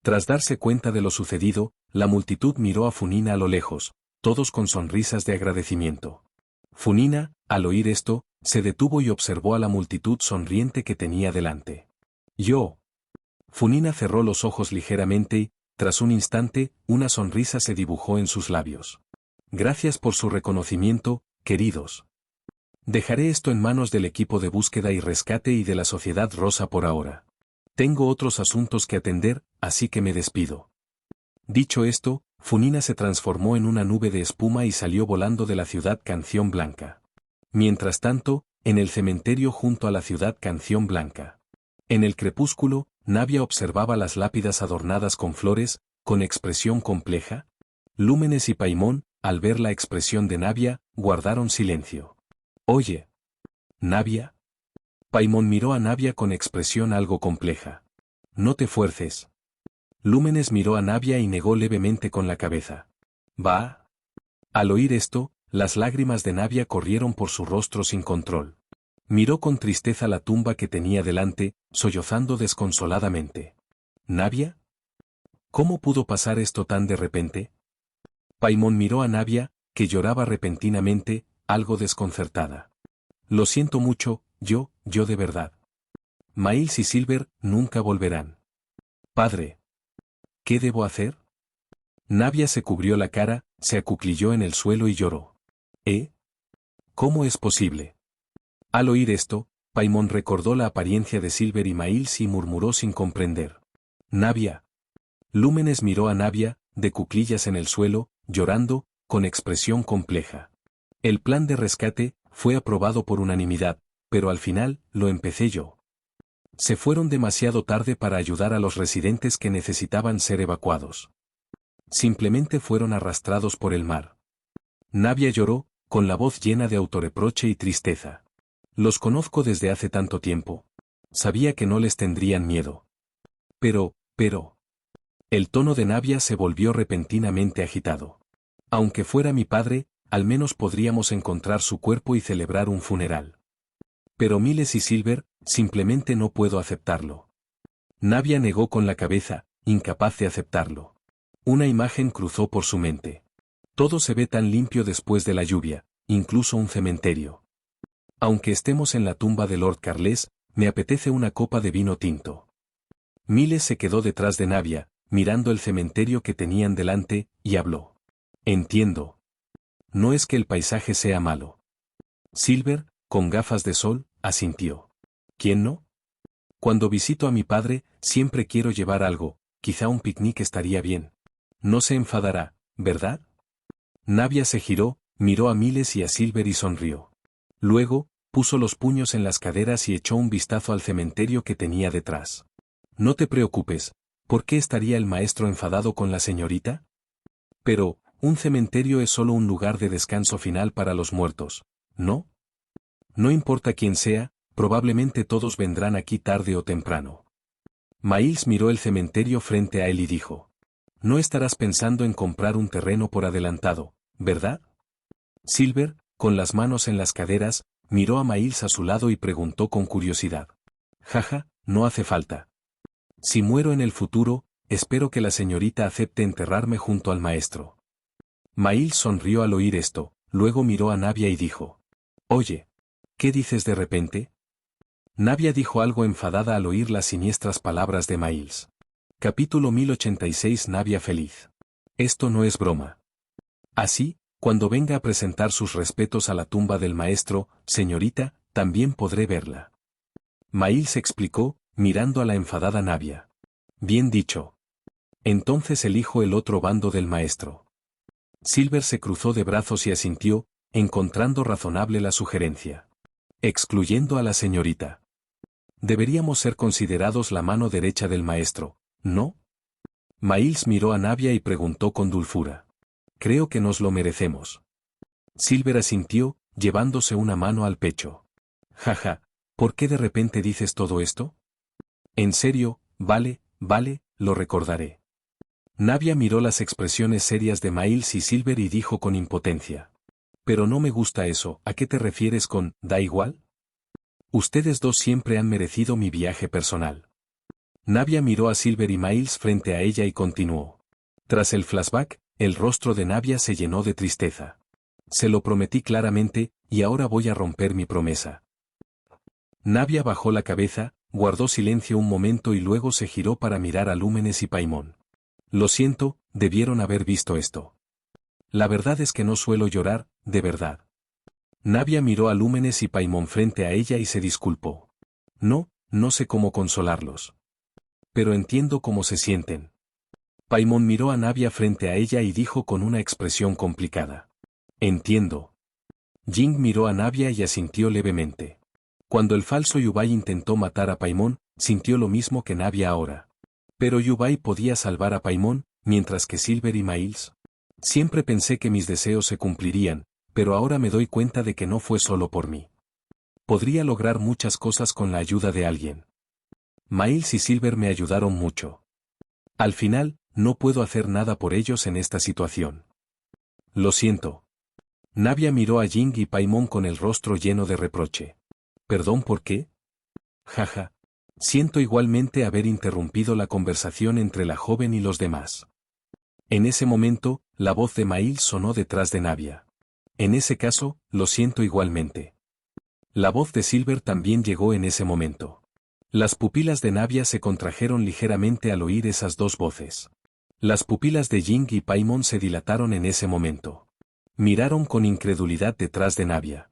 Speaker 1: Tras darse cuenta de lo sucedido, la multitud miró a Funina a lo lejos, todos con sonrisas de agradecimiento. Funina, al oír esto, se detuvo y observó a la multitud sonriente que tenía delante. Funina cerró los ojos ligeramente y, tras un instante, una sonrisa se dibujó en sus labios. Gracias por su reconocimiento, queridos. Dejaré esto en manos del equipo de búsqueda y rescate y de la Sociedad Rosa por ahora. Tengo otros asuntos que atender, así que me despido. Dicho esto, Funina se transformó en una nube de espuma y salió volando de la ciudad Canción Blanca. Mientras tanto, en el cementerio junto a la ciudad Canción Blanca. En el crepúsculo, Navia observaba las lápidas adornadas con flores, con expresión compleja. Lúmenes y Paimon, al ver la expresión de Navia, guardaron silencio. Oye. ¿Navia? Paimon miró a Navia con expresión algo compleja. No te fuerces. Lúmenes miró a Navia y negó levemente con la cabeza. ¿Va? Al oír esto, las lágrimas de Navia corrieron por su rostro sin control. Miró con tristeza la tumba que tenía delante, sollozando desconsoladamente. ¿Navia? ¿Cómo pudo pasar esto tan de repente? Paimon miró a Navia, que lloraba repentinamente, algo desconcertada. Lo siento mucho, yo de verdad. Miles y Silver nunca volverán. Padre. ¿Qué debo hacer? Navia se cubrió la cara, se acuclilló en el suelo y lloró. ¿Cómo es posible? Al oír esto, Paimon recordó la apariencia de Silver y Miles y murmuró sin comprender. Navia. Lúmenes miró a Navia, de cuclillas en el suelo, llorando, con expresión compleja. El plan de rescate fue aprobado por unanimidad, pero al final lo empecé yo. Se fueron demasiado tarde para ayudar a los residentes que necesitaban ser evacuados. Simplemente fueron arrastrados por el mar. Navia lloró, con la voz llena de autorreproche y tristeza. Los conozco desde hace tanto tiempo. Sabía que no les tendrían miedo. Pero. El tono de Navia se volvió repentinamente agitado. Aunque fuera mi padre, al menos podríamos encontrar su cuerpo y celebrar un funeral. Pero Miles y Silver, simplemente no puedo aceptarlo. Navia negó con la cabeza, incapaz de aceptarlo. Una imagen cruzó por su mente. Todo se ve tan limpio después de la lluvia, incluso un cementerio. Aunque estemos en la tumba de Lord Carles, me apetece una copa de vino tinto. Miles se quedó detrás de Navia, mirando el cementerio que tenían delante, y habló. Entiendo. No es que el paisaje sea malo. Silver, con gafas de sol, asintió. ¿Quién no? Cuando visito a mi padre, siempre quiero llevar algo, quizá un picnic estaría bien. No se enfadará, ¿verdad? Navia se giró, miró a Miles y a Silver y sonrió. Luego, puso los puños en las caderas y echó un vistazo al cementerio que tenía detrás. No te preocupes, ¿por qué estaría el maestro enfadado con la señorita? Pero, un cementerio es solo un lugar de descanso final para los muertos, ¿no? No importa quién sea, probablemente todos vendrán aquí tarde o temprano. Miles miró el cementerio frente a él y dijo. No estarás pensando en comprar un terreno por adelantado, ¿verdad? Silver, con las manos en las caderas, miró a Miles a su lado y preguntó con curiosidad. Jaja, no hace falta. Si muero en el futuro, espero que la señorita acepte enterrarme junto al maestro. Miles sonrió al oír esto, luego miró a Navia y dijo. Oye, ¿qué dices de repente? Navia dijo algo enfadada al oír las siniestras palabras de Miles. Capítulo 1086 Navia feliz. Esto no es broma. Así, cuando venga a presentar sus respetos a la tumba del maestro, señorita, también podré verla. Miles explicó, mirando a la enfadada Navia. Bien dicho. Entonces elijo el otro bando del maestro. Silver se cruzó de brazos y asintió, encontrando razonable la sugerencia. Excluyendo a la señorita. Deberíamos ser considerados la mano derecha del maestro, ¿no? Miles miró a Navia y preguntó con dulzura. Creo que nos lo merecemos. Silver asintió, llevándose una mano al pecho. Jaja, ¿por qué de repente dices todo esto? En serio, vale, lo recordaré. Navia miró las expresiones serias de Miles y Silver y dijo con impotencia. Pero no me gusta eso, ¿a qué te refieres con, da igual? Ustedes dos siempre han merecido mi viaje personal. Navia miró a Silver y Miles frente a ella y continuó. Tras el flashback, el rostro de Navia se llenó de tristeza. Se lo prometí claramente, y ahora voy a romper mi promesa. Navia bajó la cabeza, guardó silencio un momento y luego se giró para mirar a Lúmenes y Paimon. Lo siento, debieron haber visto esto. La verdad es que no suelo llorar, de verdad. Navia miró a Lúmenes y Paimon frente a ella y se disculpó. No sé cómo consolarlos. Pero entiendo cómo se sienten. Paimon miró a Navia frente a ella y dijo con una expresión complicada. Entiendo. Jing miró a Navia y asintió levemente. Cuando el falso Yubai intentó matar a Paimon, sintió lo mismo que Navia ahora. Pero Yubai podía salvar a Paimon, mientras que Silver y Miles. Siempre pensé que mis deseos se cumplirían, pero ahora me doy cuenta de que no fue solo por mí. Podría lograr muchas cosas con la ayuda de alguien. Miles y Silver me ayudaron mucho. Al final, no puedo hacer nada por ellos en esta situación. Lo siento. Navia miró a Jing y Paimon con el rostro lleno de reproche. ¿Perdón por qué? Jaja. Siento igualmente haber interrumpido la conversación entre la joven y los demás. En ese momento, la voz de Mail sonó detrás de Navia. En ese caso, lo siento igualmente. La voz de Silver también llegó en ese momento. Las pupilas de Navia se contrajeron ligeramente al oír esas dos voces. Las pupilas de Jing y Paimon se dilataron en ese momento. Miraron con incredulidad detrás de Navia.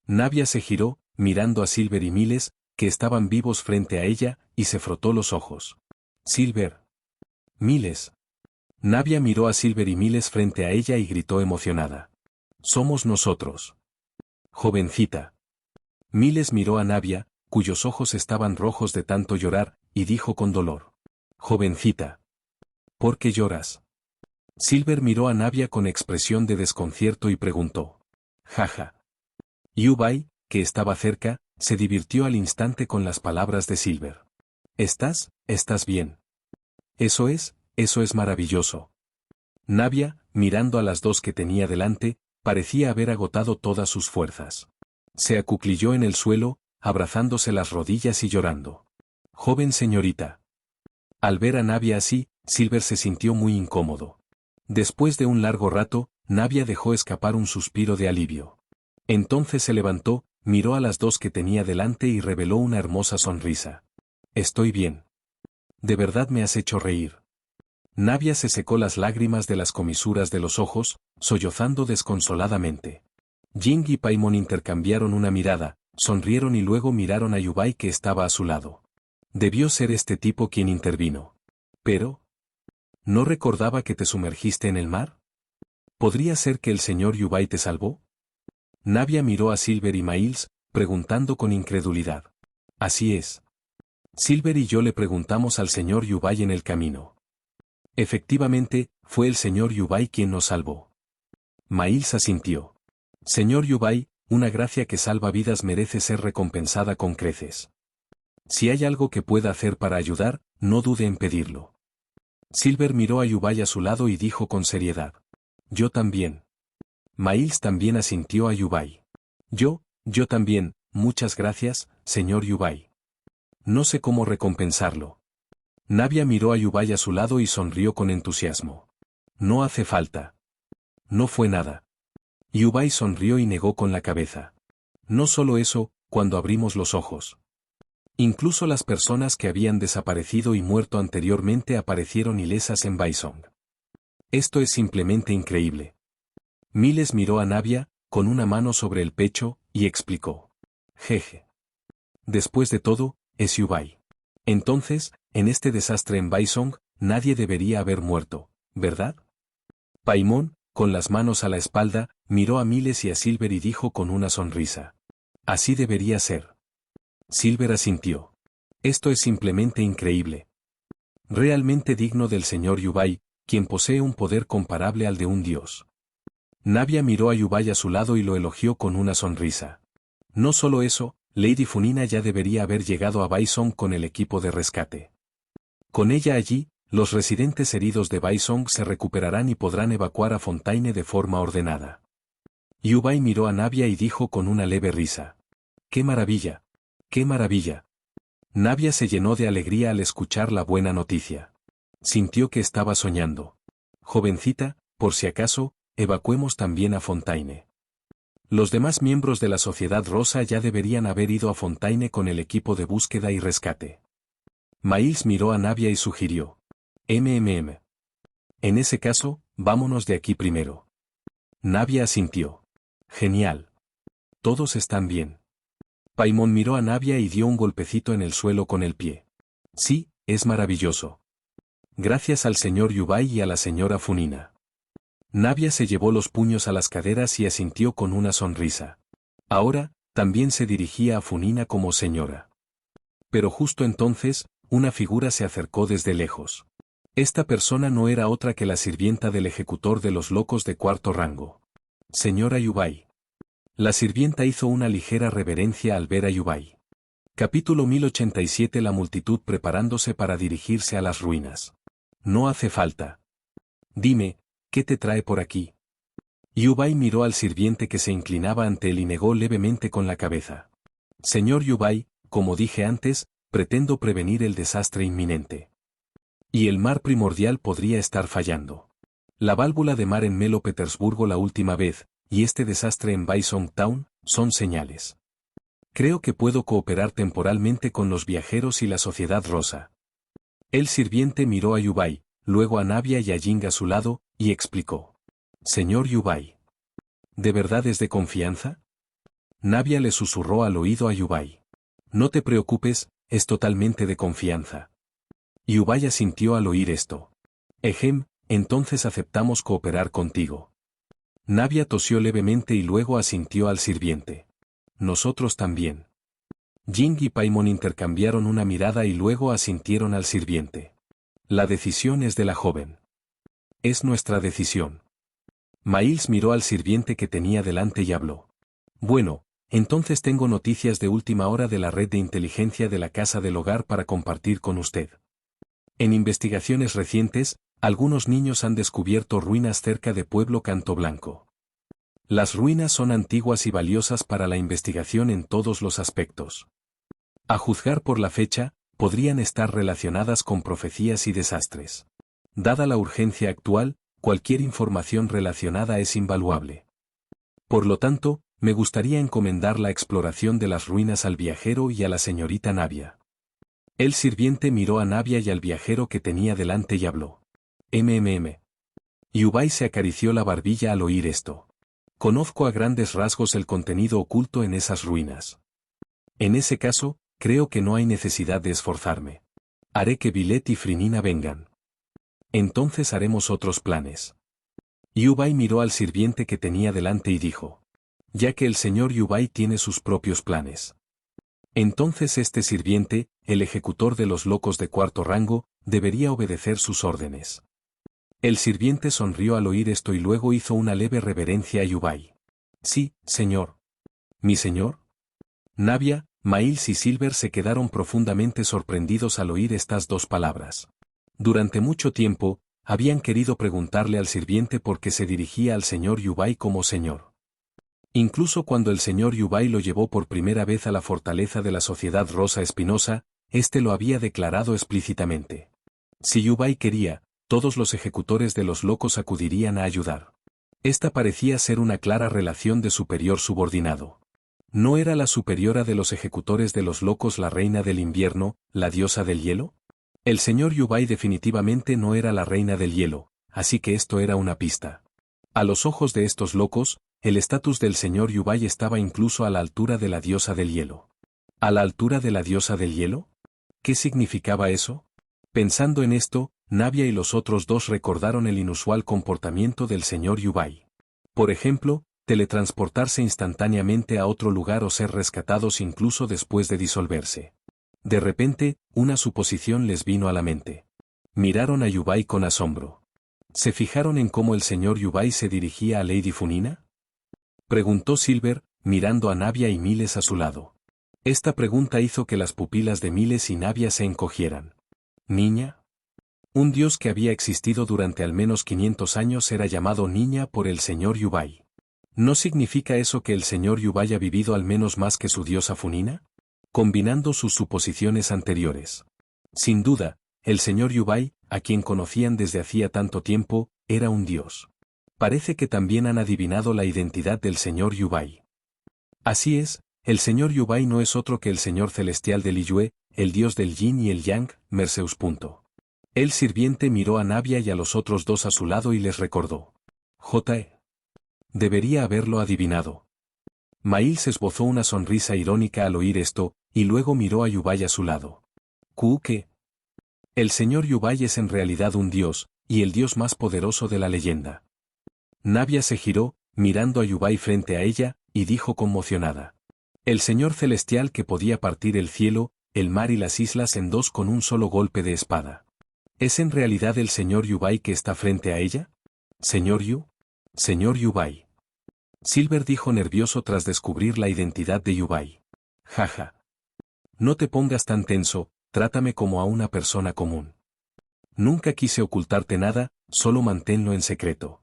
Speaker 1: Navia se giró, mirando a Silver y Miles, que estaban vivos frente a ella, y se frotó los ojos. Silver. Miles. Navia miró a Silver y Miles frente a ella y gritó emocionada. Somos nosotros. Jovencita. Miles miró a Navia, cuyos ojos estaban rojos de tanto llorar, y dijo con dolor. Jovencita. ¿Por qué lloras? Silver miró a Navia con expresión de desconcierto y preguntó. Jaja. Yubai, que estaba cerca, se divirtió al instante con las palabras de Silver. ¿Estás bien? Eso es maravilloso. Navia, mirando a las dos que tenía delante, parecía haber agotado todas sus fuerzas. Se acuclilló en el suelo, abrazándose las rodillas y llorando. Joven señorita. Al ver a Navia así, Silver se sintió muy incómodo. Después de un largo rato, Navia dejó escapar un suspiro de alivio. Entonces se levantó, miró a las dos que tenía delante y reveló una hermosa sonrisa. Estoy bien. De verdad me has hecho reír. Navia se secó las lágrimas de las comisuras de los ojos, sollozando desconsoladamente. Jing y Paimon intercambiaron una mirada, sonrieron y luego miraron a Yubai que estaba a su lado. Debió ser este tipo quien intervino. Pero... ¿no recordaba que te sumergiste en el mar? ¿Podría ser que el señor Yubai te salvó? Navia miró a Silver y Miles, preguntando con incredulidad. Así es. Silver y yo le preguntamos al señor Yubai en el camino. Efectivamente, fue el señor Yubai quien nos salvó. Miles asintió. Señor Yubai, una gracia que salva vidas merece ser recompensada con creces. Si hay algo que pueda hacer para ayudar, no dude en pedirlo. Silver miró a Yubai a su lado y dijo con seriedad. Yo también. Miles también asintió a Yubai. Yo también, muchas gracias, señor Yubai. No sé cómo recompensarlo. Navia miró a Yubai a su lado y sonrió con entusiasmo. No hace falta. No fue nada. Yubai sonrió y negó con la cabeza. No solo eso, cuando abrimos los ojos. Incluso las personas que habían desaparecido y muerto anteriormente aparecieron ilesas en Baisong. Esto es simplemente increíble. Miles miró a Navia, con una mano sobre el pecho, y explicó. Jeje. Después de todo, es Yubai. Entonces, en este desastre en Baisong, nadie debería haber muerto, ¿verdad? Paimon, con las manos a la espalda, miró a Miles y a Silver y dijo con una sonrisa. Así debería ser. Silver asintió. Esto es simplemente increíble. Realmente digno del señor Yubai, quien posee un poder comparable al de un dios. Navia miró a Yubai a su lado y lo elogió con una sonrisa. No solo eso, Lady Funina ya debería haber llegado a Baisong con el equipo de rescate. Con ella allí, los residentes heridos de Baisong se recuperarán y podrán evacuar a Fontaine de forma ordenada. Yubai miró a Navia y dijo con una leve risa. ¡Qué maravilla! ¡Qué maravilla! Navia se llenó de alegría al escuchar la buena noticia. Sintió que estaba soñando. Jovencita, por si acaso, evacuemos también a Fontaine. Los demás miembros de la Sociedad Rosa ya deberían haber ido a Fontaine con el equipo de búsqueda y rescate. Miles miró a Navia y sugirió. En ese caso, vámonos de aquí primero. Navia asintió. Genial. Todos están bien. Paimon miró a Navia y dio un golpecito en el suelo con el pie. Sí, es maravilloso. Gracias al señor Yubai y a la señora Funina. Navia se llevó los puños a las caderas y asintió con una sonrisa. Ahora, también se dirigía a Funina como señora. Pero justo entonces, una figura se acercó desde lejos. Esta persona no era otra que la sirvienta del ejecutor de los locos de cuarto rango. Señora Yubai. La sirvienta hizo una ligera reverencia al ver a Yubai. Capítulo 1087. La multitud preparándose para dirigirse a las ruinas. No hace falta. Dime, ¿qué te trae por aquí? Yubai miró al sirviente que se inclinaba ante él y negó levemente con la cabeza. Señor Yubai, como dije antes, pretendo prevenir el desastre inminente. Y el mar primordial podría estar fallando. La válvula de mar en Melo Petersburgo la última vez, y este desastre en Bison Town, son señales. Creo que puedo cooperar temporalmente con los viajeros y la Sociedad Rosa. El sirviente miró a Yubai, luego a Navia y a Jing a su lado, y explicó. Señor Yubai. ¿De verdad es de confianza? Navia le susurró al oído a Yubai. No te preocupes, es totalmente de confianza. Yubai asintió al oír esto. Ejem, entonces aceptamos cooperar contigo. Navia tosió levemente y luego asintió al sirviente. Nosotros también. Jing y Paimon intercambiaron una mirada y luego asintieron al sirviente. La decisión es de la joven. Es nuestra decisión. Miles miró al sirviente que tenía delante y habló. Bueno, entonces tengo noticias de última hora de la red de inteligencia de la Casa del Hogar para compartir con usted. En investigaciones recientes, algunos niños han descubierto ruinas cerca de Pueblo Canto Blanco. Las ruinas son antiguas y valiosas para la investigación en todos los aspectos. A juzgar por la fecha, podrían estar relacionadas con profecías y desastres. Dada la urgencia actual, cualquier información relacionada es invaluable. Por lo tanto, me gustaría encomendar la exploración de las ruinas al viajero y a la señorita Navia. El sirviente miró a Navia y al viajero que tenía delante y habló. Yubai se acarició la barbilla al oír esto. Conozco a grandes rasgos el contenido oculto en esas ruinas. En ese caso, creo que no hay necesidad de esforzarme. Haré que Violet y Frinina vengan. Entonces haremos otros planes. Yubai miró al sirviente que tenía delante y dijo. Ya que el señor Yubai tiene sus propios planes. Entonces este sirviente, el ejecutor de los locos de cuarto rango, debería obedecer sus órdenes. El sirviente sonrió al oír esto y luego hizo una leve reverencia a Yubai. Sí, señor. ¿Mi señor? Navia, Miles y Silver se quedaron profundamente sorprendidos al oír estas dos palabras. Durante mucho tiempo, habían querido preguntarle al sirviente por qué se dirigía al señor Yubai como señor. Incluso cuando el señor Yubai lo llevó por primera vez a la fortaleza de la Sociedad Rosa Espinosa, éste lo había declarado explícitamente. Si Yubai quería, todos los ejecutores de los locos acudirían a ayudar. Esta parecía ser una clara relación de superior subordinado. ¿No era la superiora de los ejecutores de los locos la reina del invierno, la diosa del hielo? El señor Yubai definitivamente no era la reina del hielo, así que esto era una pista. A los ojos de estos locos, el estatus del señor Yubai estaba incluso a la altura de la diosa del hielo. ¿A la altura de la diosa del hielo? ¿Qué significaba eso? Pensando en esto, Navia y los otros dos recordaron el inusual comportamiento del señor Yubai. Por ejemplo, teletransportarse instantáneamente a otro lugar o ser rescatados incluso después de disolverse. De repente, una suposición les vino a la mente. Miraron a Yubai con asombro. ¿Se fijaron en cómo el señor Yubai se dirigía a Lady Funina? Preguntó Silver, mirando a Navia y Miles a su lado. Esta pregunta hizo que las pupilas de Miles y Navia se encogieran. ¿Niña? Un dios que había existido durante al menos 500 años era llamado niña por el señor Yubai. ¿No significa eso que el señor Yubai ha vivido al menos más que su diosa Funina? Combinando sus suposiciones anteriores. Sin duda, el señor Yubai, a quien conocían desde hacía tanto tiempo, era un dios. Parece que también han adivinado la identidad del señor Yubai. Así es, el señor Yubai no es otro que el señor celestial de Liyue, el dios del yin y el yang, Merceus. El sirviente miró a Navia y a los otros dos a su lado y les recordó. J.E. Debería haberlo adivinado. Miles esbozó una sonrisa irónica al oír esto, y luego miró a Yubai a su lado. ¿Qué? El señor Yubai es en realidad un dios, y el dios más poderoso de la leyenda. Navia se giró, mirando a Yubai frente a ella, y dijo conmocionada. El señor celestial que podía partir el cielo, el mar y las islas en dos con un solo golpe de espada. ¿Es en realidad el señor Yubai que está frente a ella? ¿Señor Yu? Señor Yubai. Silver dijo nervioso tras descubrir la identidad de Yubai. Jaja. No te pongas tan tenso, trátame como a una persona común. Nunca quise ocultarte nada, solo manténlo en secreto.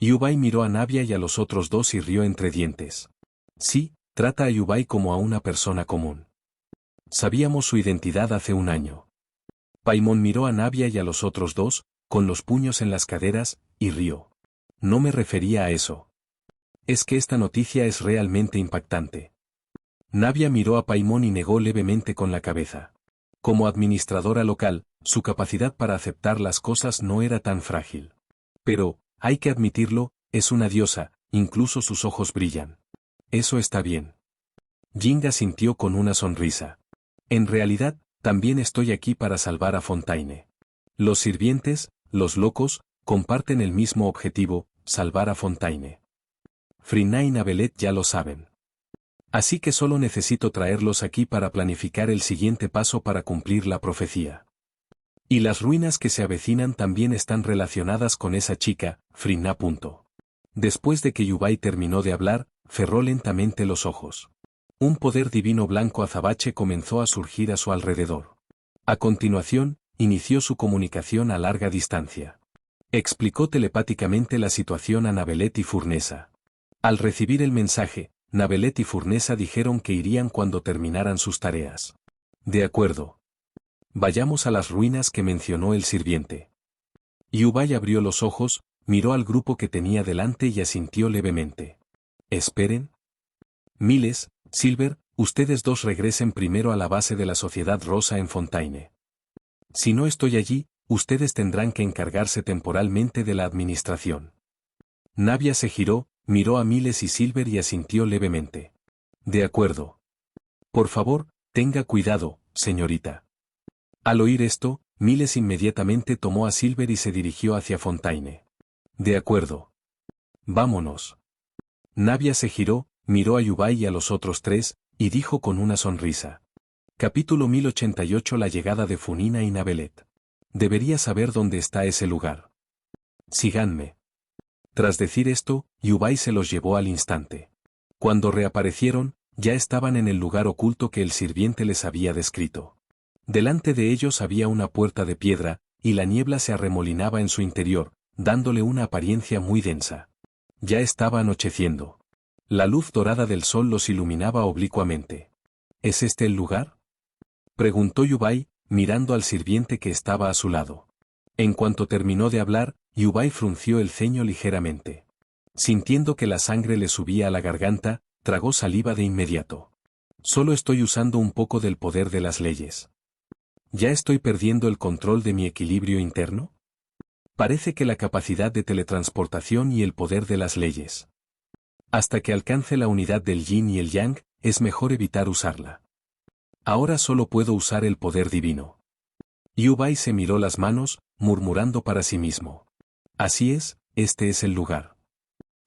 Speaker 1: Yubai miró a Navia y a los otros dos y rió entre dientes. Sí, trata a Yubai como a una persona común. Sabíamos su identidad hace un año. Paimon miró a Navia y a los otros dos, con los puños en las caderas, y rió. No me refería a eso. Es que esta noticia es realmente impactante. Navia miró a Paimon y negó levemente con la cabeza. Como administradora local, su capacidad para aceptar las cosas no era tan frágil. Pero, hay que admitirlo, es una diosa, incluso sus ojos brillan. Eso está bien. Jing asintió con una sonrisa. En realidad, también estoy aquí para salvar a Fontaine. Los sirvientes, los locos, comparten el mismo objetivo, salvar a Fontaine. Frina y Nabelet ya lo saben. Así que solo necesito traerlos aquí para planificar el siguiente paso para cumplir la profecía. Y las ruinas que se avecinan también están relacionadas con esa chica, Frina. Después de que Yubai terminó de hablar, cerró lentamente los ojos. Un poder divino blanco azabache comenzó a surgir a su alrededor. A continuación, inició su comunicación a larga distancia. Explicó telepáticamente la situación a Nabelet y Furnesa. Al recibir el mensaje, Nabelet y Furnesa dijeron que irían cuando terminaran sus tareas. De acuerdo. Vayamos a las ruinas que mencionó el sirviente. Yubai abrió los ojos, miró al grupo que tenía delante y asintió levemente. Esperen. Miles, Silver, ustedes dos regresen primero a la base de la Sociedad Rosa en Fontaine. Si no estoy allí, ustedes tendrán que encargarse temporalmente de la administración. Navia se giró, miró a Miles y Silver y asintió levemente. De acuerdo. Por favor, tenga cuidado, señorita. Al oír esto, Miles inmediatamente tomó a Silver y se dirigió hacia Fontaine. De acuerdo. Vámonos. Navia se giró, miró a Yubai y a los otros tres, y dijo con una sonrisa. Capítulo 1088. La llegada de Funina y Nabelet. Debería saber dónde está ese lugar. Síganme. Tras decir esto, Yubai se los llevó al instante. Cuando reaparecieron, ya estaban en el lugar oculto que el sirviente les había descrito. Delante de ellos había una puerta de piedra, y la niebla se arremolinaba en su interior, dándole una apariencia muy densa. Ya estaba anocheciendo. La luz dorada del sol los iluminaba oblicuamente. ¿Es este el lugar?, preguntó Yubai, mirando al sirviente que estaba a su lado. En cuanto terminó de hablar, Yubai frunció el ceño ligeramente. Sintiendo que la sangre le subía a la garganta, tragó saliva de inmediato. Solo estoy usando un poco del poder de las leyes. ¿Ya estoy perdiendo el control de mi equilibrio interno? Parece que la capacidad de teletransportación y el poder de las leyes. Hasta que alcance la unidad del yin y el yang, es mejor evitar usarla. Ahora solo puedo usar el poder divino. Yubai se miró las manos, murmurando para sí mismo. Así es, este es el lugar.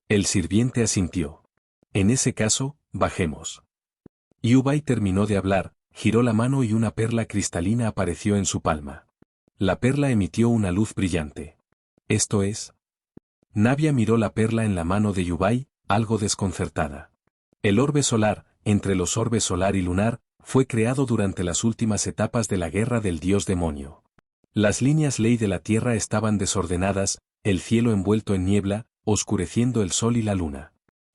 Speaker 1: El sirviente asintió. En ese caso, bajemos. Yubai terminó de hablar, giró la mano y una perla cristalina apareció en su palma. La perla emitió una luz brillante. ¿Esto es? Navia miró la perla en la mano de Yubai, algo desconcertada. El orbe solar, entre los orbes solar y lunar, fue creado durante las últimas etapas de la guerra del dios demonio. Las líneas ley de la Tierra estaban desordenadas, el cielo envuelto en niebla, oscureciendo el sol y la luna.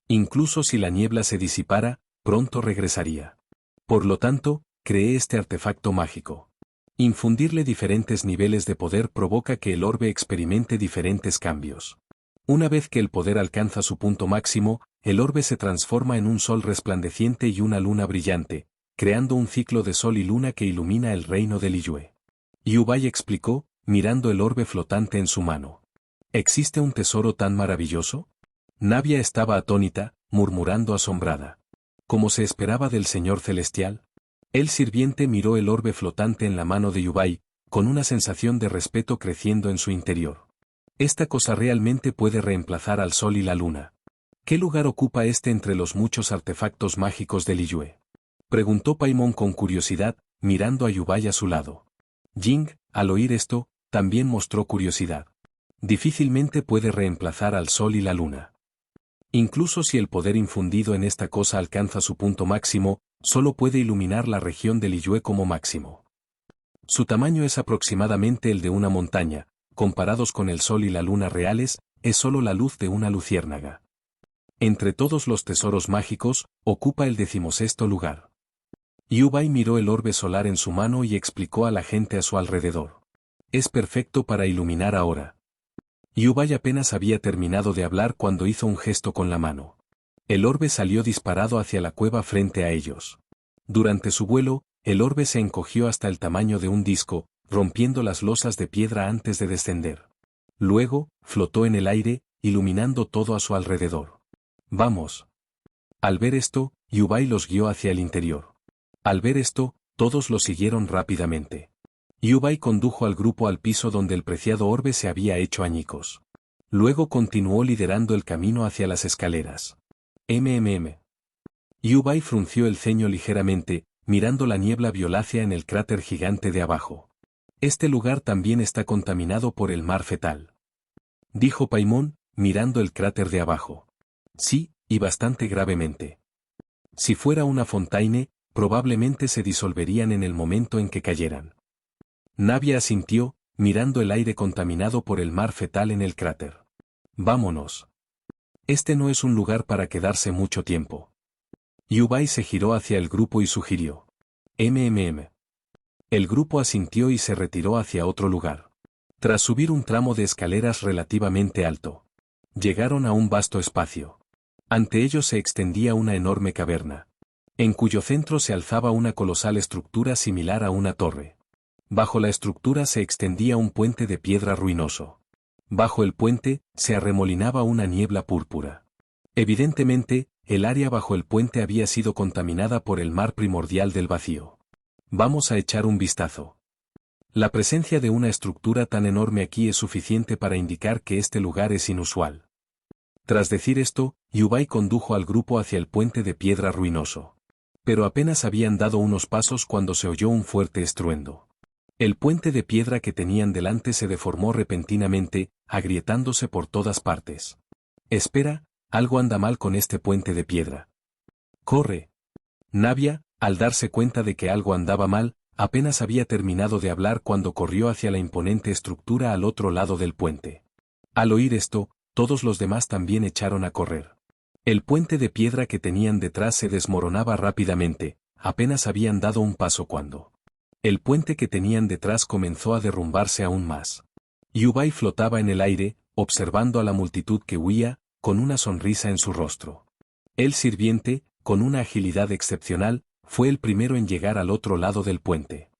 Speaker 1: Incluso si la niebla se disipara, pronto regresaría. Por lo tanto, creé este artefacto mágico. Infundirle diferentes niveles de poder provoca que el orbe experimente diferentes cambios. Una vez que el poder alcanza su punto máximo, el orbe se transforma en un sol resplandeciente y una luna brillante, creando un ciclo de sol y luna que ilumina el reino de Liyue. Yubai explicó, mirando el orbe flotante en su mano. ¿Existe un tesoro tan maravilloso? Navia estaba atónita, murmurando asombrada. ¿Cómo se esperaba del Señor Celestial? El sirviente miró el orbe flotante en la mano de Yubai, con una sensación de respeto creciendo en su interior. Esta cosa realmente puede reemplazar al sol y la luna. ¿Qué lugar ocupa este entre los muchos artefactos mágicos de Liyue?, preguntó Paimon con curiosidad, mirando a Yubai a su lado. Jing, al oír esto, también mostró curiosidad. Difícilmente puede reemplazar al sol y la luna. Incluso si el poder infundido en esta cosa alcanza su punto máximo, solo puede iluminar la región de Liyue como máximo. Su tamaño es aproximadamente el de una montaña, comparados con el sol y la luna reales, es solo la luz de una luciérnaga. Entre todos los tesoros mágicos, ocupa el 16º lugar. Yubai miró el orbe solar en su mano y explicó a la gente a su alrededor. Es perfecto para iluminar ahora. Yubai apenas había terminado de hablar cuando hizo un gesto con la mano. El orbe salió disparado hacia la cueva frente a ellos. Durante su vuelo, el orbe se encogió hasta el tamaño de un disco, rompiendo las losas de piedra antes de descender. Luego, flotó en el aire, iluminando todo a su alrededor. ¡Vamos! Al ver esto, Yubai los guió hacia el interior. Al ver esto, todos lo siguieron rápidamente. Yubai condujo al grupo al piso donde el preciado orbe se había hecho añicos. Luego continuó liderando el camino hacia las escaleras. Yubai frunció el ceño ligeramente, mirando la niebla violácea en el cráter gigante de abajo. Este lugar también está contaminado por el mar fetal. Dijo Paimon, mirando el cráter de abajo. Sí, y bastante gravemente. Si fuera una fontaine, probablemente se disolverían en el momento en que cayeran. Navia asintió, mirando el aire contaminado por el mar fetal en el cráter. Vámonos. Este no es un lugar para quedarse mucho tiempo. Yubai se giró hacia el grupo y sugirió. El grupo asintió y se retiró hacia otro lugar. Tras subir un tramo de escaleras relativamente alto, llegaron a un vasto espacio. Ante ellos se extendía una enorme caverna, en cuyo centro se alzaba una colosal estructura similar a una torre. Bajo la estructura se extendía un puente de piedra ruinoso. Bajo el puente, se arremolinaba una niebla púrpura. Evidentemente, el área bajo el puente había sido contaminada por el mar primordial del vacío. Vamos a echar un vistazo. La presencia de una estructura tan enorme aquí es suficiente para indicar que este lugar es inusual. Tras decir esto, Yubai condujo al grupo hacia el puente de piedra ruinoso. Pero apenas habían dado unos pasos cuando se oyó un fuerte estruendo. El puente de piedra que tenían delante se deformó repentinamente, agrietándose por todas partes. Espera, algo anda mal con este puente de piedra. ¡Corre! Navia, al darse cuenta de que algo andaba mal, apenas había terminado de hablar cuando corrió hacia la imponente estructura al otro lado del puente. Al oír esto, todos los demás también echaron a correr. El puente de piedra que tenían detrás se desmoronaba rápidamente, apenas habían dado un paso cuando el puente que tenían detrás comenzó a derrumbarse aún más. Yubai flotaba en el aire, observando a la multitud que huía, con una sonrisa en su rostro. El sirviente, con una agilidad excepcional, fue el primero en llegar al otro lado del puente.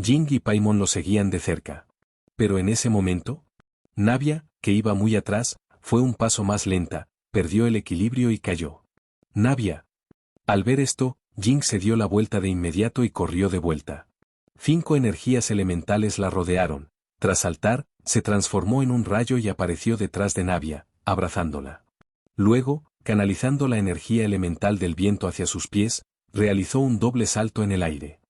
Speaker 1: Jing y Paimon lo seguían de cerca. Pero en ese momento, Navia, que iba muy atrás, fue un paso más lenta, perdió el equilibrio y cayó. Navia. Al ver esto, Jing se dio la vuelta de inmediato y corrió de vuelta. 5 energías elementales la rodearon. Tras saltar, se transformó en un rayo y apareció detrás de Navia, abrazándola. Luego, canalizando la energía elemental del viento hacia sus pies, realizó un doble salto en el aire.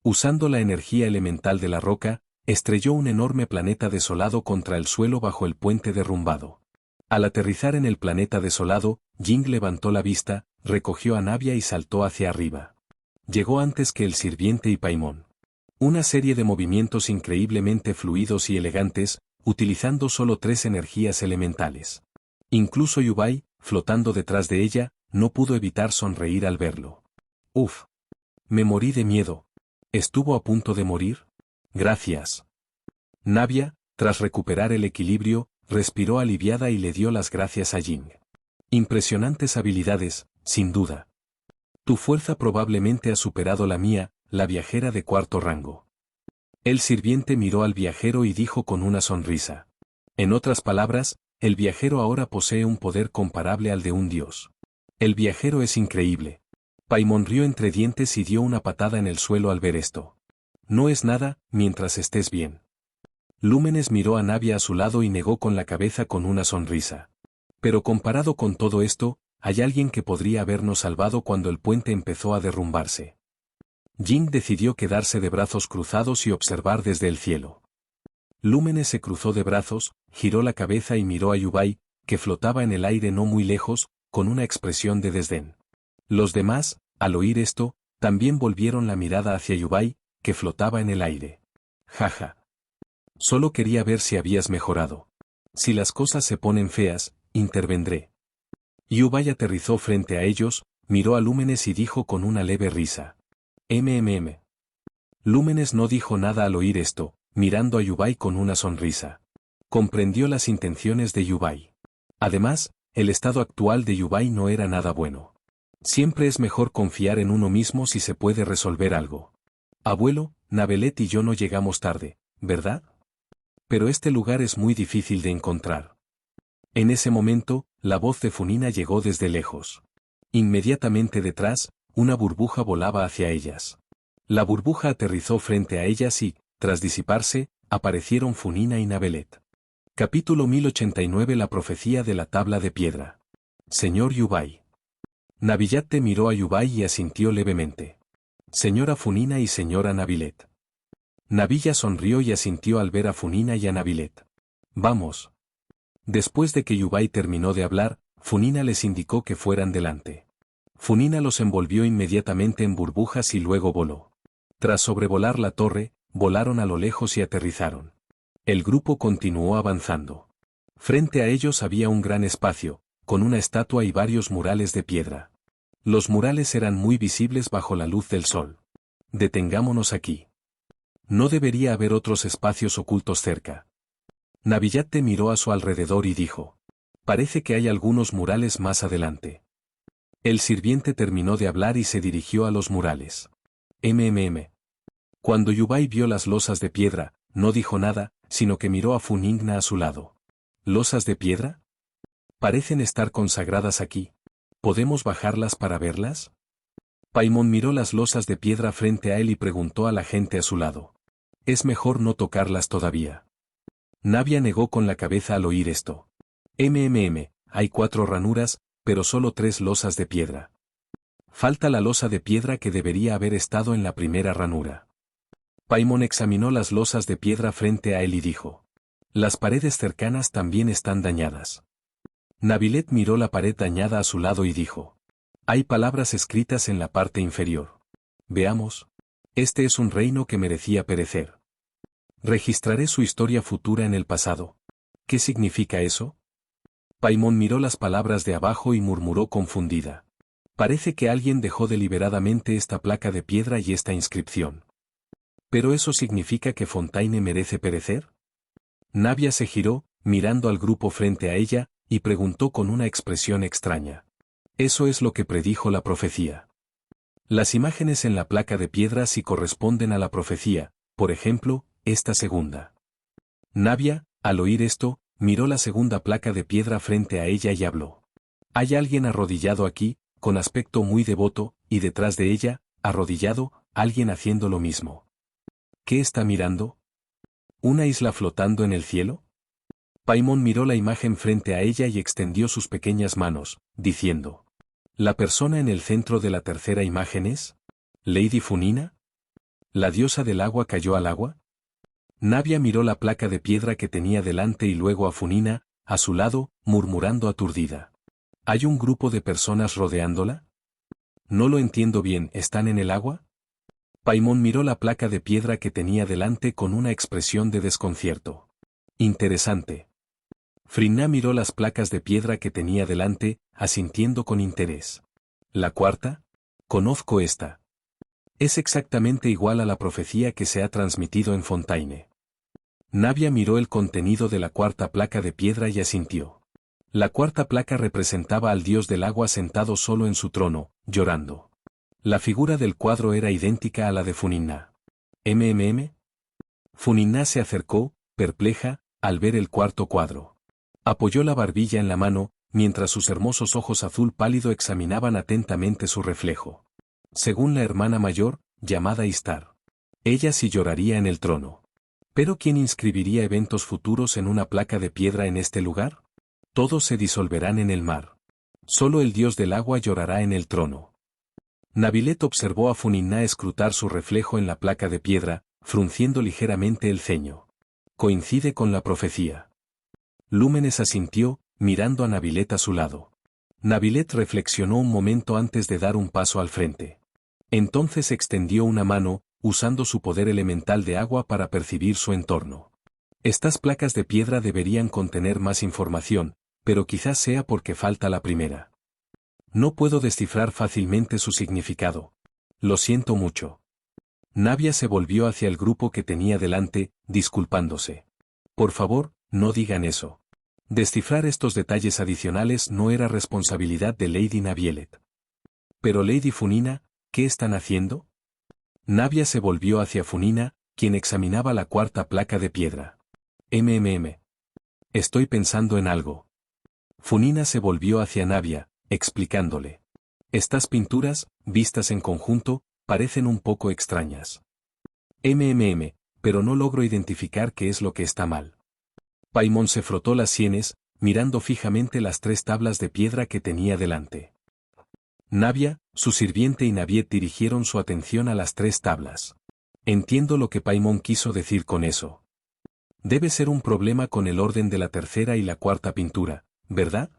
Speaker 1: Usando la energía elemental de la roca, estrelló un enorme planeta desolado contra el suelo bajo el puente derrumbado. Al aterrizar en el planeta desolado, Jing levantó la vista, recogió a Navia y saltó hacia arriba. Llegó antes que el sirviente y Paimon. Una serie de movimientos increíblemente fluidos y elegantes, utilizando solo 3 energías elementales. Incluso Yubai, flotando detrás de ella, no pudo evitar sonreír al verlo. Uf. Me morí de miedo. ¿Estuvo a punto de morir? Gracias. Navia, tras recuperar el equilibrio, respiró aliviada y le dio las gracias a Jing. Impresionantes habilidades, sin duda. Tu fuerza probablemente ha superado la mía, la viajera de 4º rango. El sirviente miró al viajero y dijo con una sonrisa. En otras palabras, el viajero ahora posee un poder comparable al de un dios. El viajero es increíble. Paimon rió entre dientes y dio una patada en el suelo al ver esto. No es nada, mientras estés bien. Lúmenes miró a Navia a su lado y negó con la cabeza con una sonrisa. Pero comparado con todo esto, hay alguien que podría habernos salvado cuando el puente empezó a derrumbarse. Jing decidió quedarse de brazos cruzados y observar desde el cielo. Lúmenes se cruzó de brazos, giró la cabeza y miró a Yubai, que flotaba en el aire no muy lejos, con una expresión de desdén. Los demás, al oír esto, también volvieron la mirada hacia Yubai, que flotaba en el aire. Jaja. Solo quería ver si habías mejorado. Si las cosas se ponen feas, intervendré. Yubay aterrizó frente a ellos, miró a Lúmenes y dijo con una leve risa. MMM. Lúmenes no dijo nada al oír esto, mirando a Yubay con una sonrisa. Comprendió las intenciones de Yubay. Además, el estado actual de Yubay no era nada bueno. Siempre es mejor confiar en uno mismo si se puede resolver algo. Abuelo, Nabelet y yo no llegamos tarde, ¿verdad? Pero este lugar es muy difícil de encontrar. En ese momento, la voz de Funina llegó desde lejos. Inmediatamente detrás, una burbuja volaba hacia ellas. La burbuja aterrizó frente a ellas y, tras disiparse, aparecieron Funina y Nabelet. Capítulo 1089. La profecía de la tabla de piedra. Señor Yubay. Nabillatte miró a Yubay y asintió levemente. Señora Funina y señora Nabilet. Nabilla sonrió y asintió al ver a Funina y a Nabilet. Vamos. Después de que Yubay terminó de hablar, Funina les indicó que fueran delante. Funina los envolvió inmediatamente en burbujas y luego voló. Tras sobrevolar la torre, volaron a lo lejos y aterrizaron. El grupo continuó avanzando. Frente a ellos había un gran espacio, con una estatua y varios murales de piedra. Los murales eran muy visibles bajo la luz del sol. Detengámonos aquí. No debería haber otros espacios ocultos cerca. Nabillatte miró a su alrededor y dijo. Parece que hay algunos murales más adelante. El sirviente terminó de hablar y se dirigió a los murales. Cuando Yubay vio las losas de piedra, no dijo nada, sino que miró a Funina a su lado. ¿Losas de piedra? Parecen estar consagradas aquí. ¿Podemos bajarlas para verlas? Paimon miró las losas de piedra frente a él y preguntó a la gente a su lado. Es mejor no tocarlas todavía. Navia negó con la cabeza al oír esto. Hay 4 ranuras, pero solo 3 losas de piedra. Falta la losa de piedra que debería haber estado en la primera ranura. Paimon examinó las losas de piedra frente a él y dijo. Las paredes cercanas también están dañadas. Nabilet miró la pared dañada a su lado y dijo. Hay palabras escritas en la parte inferior. Veamos. Este es un reino que merecía perecer. Registraré su historia futura en el pasado. ¿Qué significa eso? Paimon miró las palabras de abajo y murmuró confundida. Parece que alguien dejó deliberadamente esta placa de piedra y esta inscripción. ¿Pero eso significa que Fontaine merece perecer? Navia se giró, mirando al grupo frente a ella, y preguntó con una expresión extraña. Eso es lo que predijo la profecía. Las imágenes en la placa de piedra sí corresponden a la profecía, por ejemplo, esta segunda. Navia, al oír esto, miró la segunda placa de piedra frente a ella y habló. Hay alguien arrodillado aquí, con aspecto muy devoto, y detrás de ella, arrodillado, alguien haciendo lo mismo. ¿Qué está mirando? ¿Una isla flotando en el cielo? Paimon miró la imagen frente a ella y extendió sus pequeñas manos, diciendo. ¿La persona en el centro de la tercera imagen es? ¿Lady Funina? ¿La diosa del agua cayó al agua? Navia miró la placa de piedra que tenía delante y luego a Funina, a su lado, murmurando aturdida. ¿Hay un grupo de personas rodeándola? No lo entiendo bien, ¿están en el agua? Paimon miró la placa de piedra que tenía delante con una expresión de desconcierto. Interesante. Frinna miró las placas de piedra que tenía delante, asintiendo con interés. ¿La cuarta? Conozco esta. Es exactamente igual a la profecía que se ha transmitido en Fontaine. Navia miró el contenido de la cuarta placa de piedra y asintió. La cuarta placa representaba al dios del agua sentado solo en su trono, llorando. La figura del cuadro era idéntica a la de Funina. Funina se acercó, perpleja, al ver el cuarto cuadro. Apoyó la barbilla en la mano, mientras sus hermosos ojos azul pálido examinaban atentamente su reflejo. Según la hermana mayor, llamada Istar. Ella sí lloraría en el trono. ¿Pero quién inscribiría eventos futuros en una placa de piedra en este lugar? Todos se disolverán en el mar. Solo el dios del agua llorará en el trono. Nabilet observó a Funina escrutar su reflejo en la placa de piedra, frunciendo ligeramente el ceño. Coincide con la profecía. Lúmenes asintió, mirando a Nabilet a su lado. Nabilet reflexionó un momento antes de dar un paso al frente. Entonces extendió una mano, usando su poder elemental de agua para percibir su entorno. Estas placas de piedra deberían contener más información, pero quizás sea porque falta la primera. No puedo descifrar fácilmente su significado. Lo siento mucho. Navia se volvió hacia el grupo que tenía delante, disculpándose. Por favor, no digan eso. Descifrar estos detalles adicionales no era responsabilidad de Lady Navielet. Pero Lady Funina, ¿qué están haciendo? Navia se volvió hacia Funina, quien examinaba la cuarta placa de piedra. Estoy pensando en algo. Funina se volvió hacia Navia, explicándole. Estas pinturas, vistas en conjunto, parecen un poco extrañas. Pero no logro identificar qué es lo que está mal. Paimon se frotó las sienes, mirando fijamente las 3 tablas de piedra que tenía delante. Navia, su sirviente y Naviet dirigieron su atención a las 3 tablas. Entiendo lo que Paimon quiso decir con eso. Debe ser un problema con el orden de la tercera y la cuarta pintura, ¿verdad?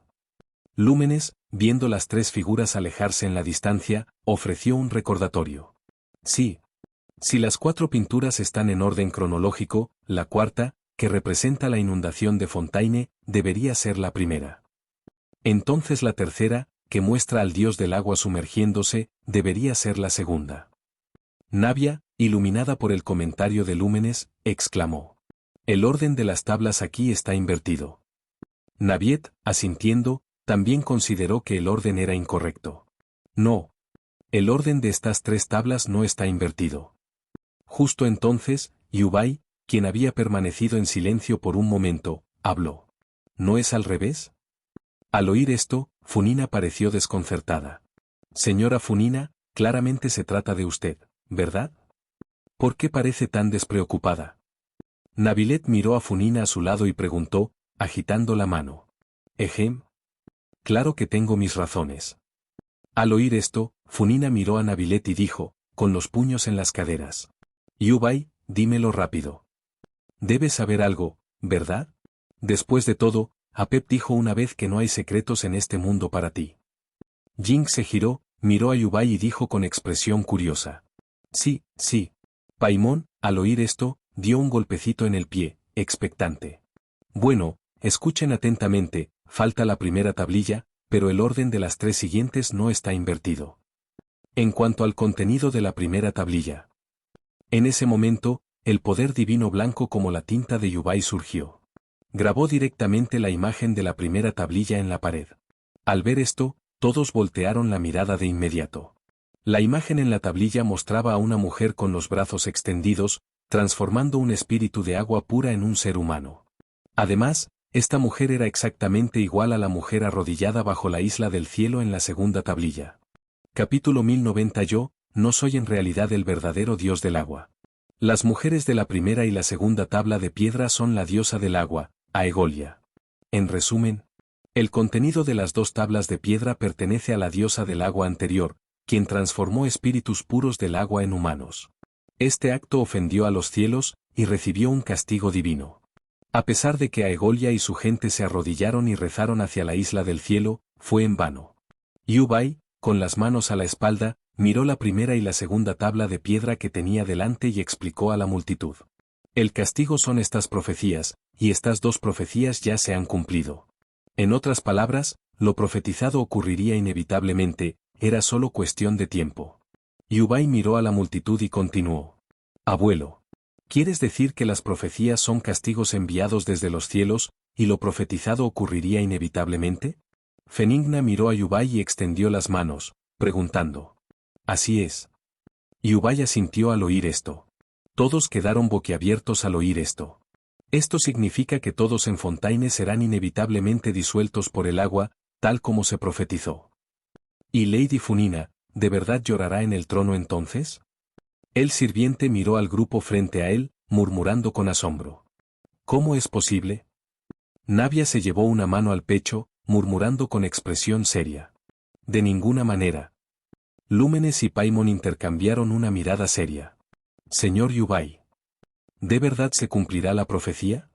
Speaker 1: Lúmenes, viendo las 3 figuras alejarse en la distancia, ofreció un recordatorio. Sí. Si las 4 pinturas están en orden cronológico, la cuarta, que representa la inundación de Fontaine, debería ser la primera. Entonces la tercera, que muestra al dios del agua sumergiéndose, debería ser la segunda. Navia, iluminada por el comentario de Lúmenes, exclamó. El orden de las tablas aquí está invertido. Naviet, asintiendo, también consideró que el orden era incorrecto. No. El orden de estas 3 tablas no está invertido. Justo entonces, Yubai, quien había permanecido en silencio por un momento, habló. ¿No es al revés? Al oír esto, Funina pareció desconcertada. Señora Funina, claramente se trata de usted, ¿verdad? ¿Por qué parece tan despreocupada? Navielet miró a Funina a su lado y preguntó, agitando la mano. Ejem. Claro que tengo mis razones. Al oír esto, Funina miró a Navielet y dijo, con los puños en las caderas. Yubai, dímelo rápido. Debes saber algo, ¿verdad? Después de todo, Apep dijo una vez que no hay secretos en este mundo para ti. Jing se giró, miró a Yubai y dijo con expresión curiosa. Sí, sí. Paimon, al oír esto, dio un golpecito en el pie, expectante. Bueno, escuchen atentamente, falta la primera tablilla, pero el orden de las 3 siguientes no está invertido. En cuanto al contenido de la primera tablilla. En ese momento, el poder divino blanco como la tinta de Yubai surgió. Grabó directamente la imagen de la primera tablilla en la pared. Al ver esto, todos voltearon la mirada de inmediato. La imagen en la tablilla mostraba a una mujer con los brazos extendidos, transformando un espíritu de agua pura en un ser humano. Además, esta mujer era exactamente igual a la mujer arrodillada bajo la isla del cielo en la segunda tablilla. Capítulo 1090. Yo, no soy en realidad el verdadero dios del agua. Las mujeres de la primera y la segunda tabla de piedra son la diosa del agua, Aegolia. En resumen, el contenido de las 2 tablas de piedra pertenece a la diosa del agua anterior, quien transformó espíritus puros del agua en humanos. Este acto ofendió a los cielos, y recibió un castigo divino. A pesar de que Aegolia y su gente se arrodillaron y rezaron hacia la isla del cielo, fue en vano. Yubai, con las manos a la espalda, miró la primera y la segunda tabla de piedra que tenía delante y explicó a la multitud. El castigo son estas profecías, y estas 2 profecías ya se han cumplido. En otras palabras, lo profetizado ocurriría inevitablemente, era solo cuestión de tiempo. Yubai miró a la multitud y continuó. Abuelo. ¿Quieres decir que las profecías son castigos enviados desde los cielos, y lo profetizado ocurriría inevitablemente? Fenigna miró a Yubai y extendió las manos, preguntando. Así es. Yubai asintió al oír esto. Todos quedaron boquiabiertos al oír esto. Esto significa que todos en Fontaine serán inevitablemente disueltos por el agua, tal como se profetizó. ¿Y Lady Funina, de verdad llorará en el trono entonces? El sirviente miró al grupo frente a él, murmurando con asombro. ¿Cómo es posible? Navia se llevó una mano al pecho, murmurando con expresión seria. De ninguna manera. Lúmenes y Paimon intercambiaron una mirada seria. Señor Yubai. ¿De verdad se cumplirá la profecía?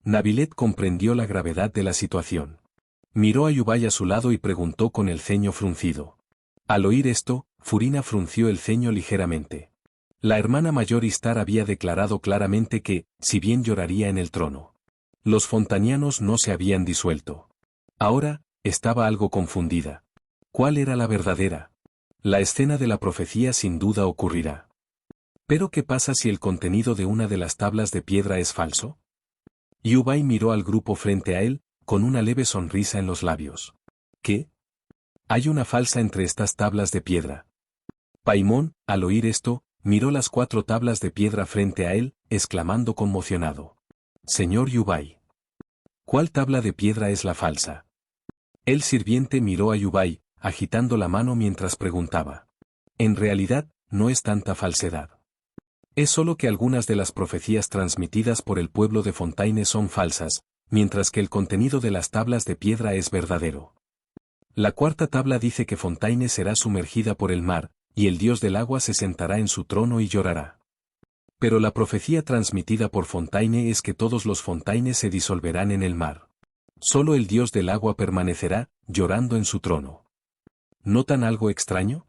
Speaker 1: Navielet comprendió la gravedad de la situación. Miró a Yubai a su lado y preguntó con el ceño fruncido. Al oír esto, Furina frunció el ceño ligeramente. La hermana mayor Istar había declarado claramente que, si bien lloraría en el trono, los fontanianos no se habían disuelto. Ahora, estaba algo confundida. ¿Cuál era la verdadera? La escena de la profecía sin duda ocurrirá. ¿Pero qué pasa si el contenido de una de las tablas de piedra es falso? Yubai miró al grupo frente a él, con una leve sonrisa en los labios. ¿Qué? Hay una falsa entre estas tablas de piedra. Paimon, al oír esto, miró las 4 tablas de piedra frente a él, exclamando conmocionado. Señor Yubai. ¿Cuál tabla de piedra es la falsa? El sirviente miró a Yubai, agitando la mano mientras preguntaba. En realidad, no es tanta falsedad. Es solo que algunas de las profecías transmitidas por el pueblo de Fontaine son falsas, mientras que el contenido de las tablas de piedra es verdadero. La 4ª tabla dice que Fontaine será sumergida por el mar, y el dios del agua se sentará en su trono y llorará. Pero la profecía transmitida por Fontaine es que todos los Fontaines se disolverán en el mar. Solo el dios del agua permanecerá, llorando en su trono. ¿Notan algo extraño?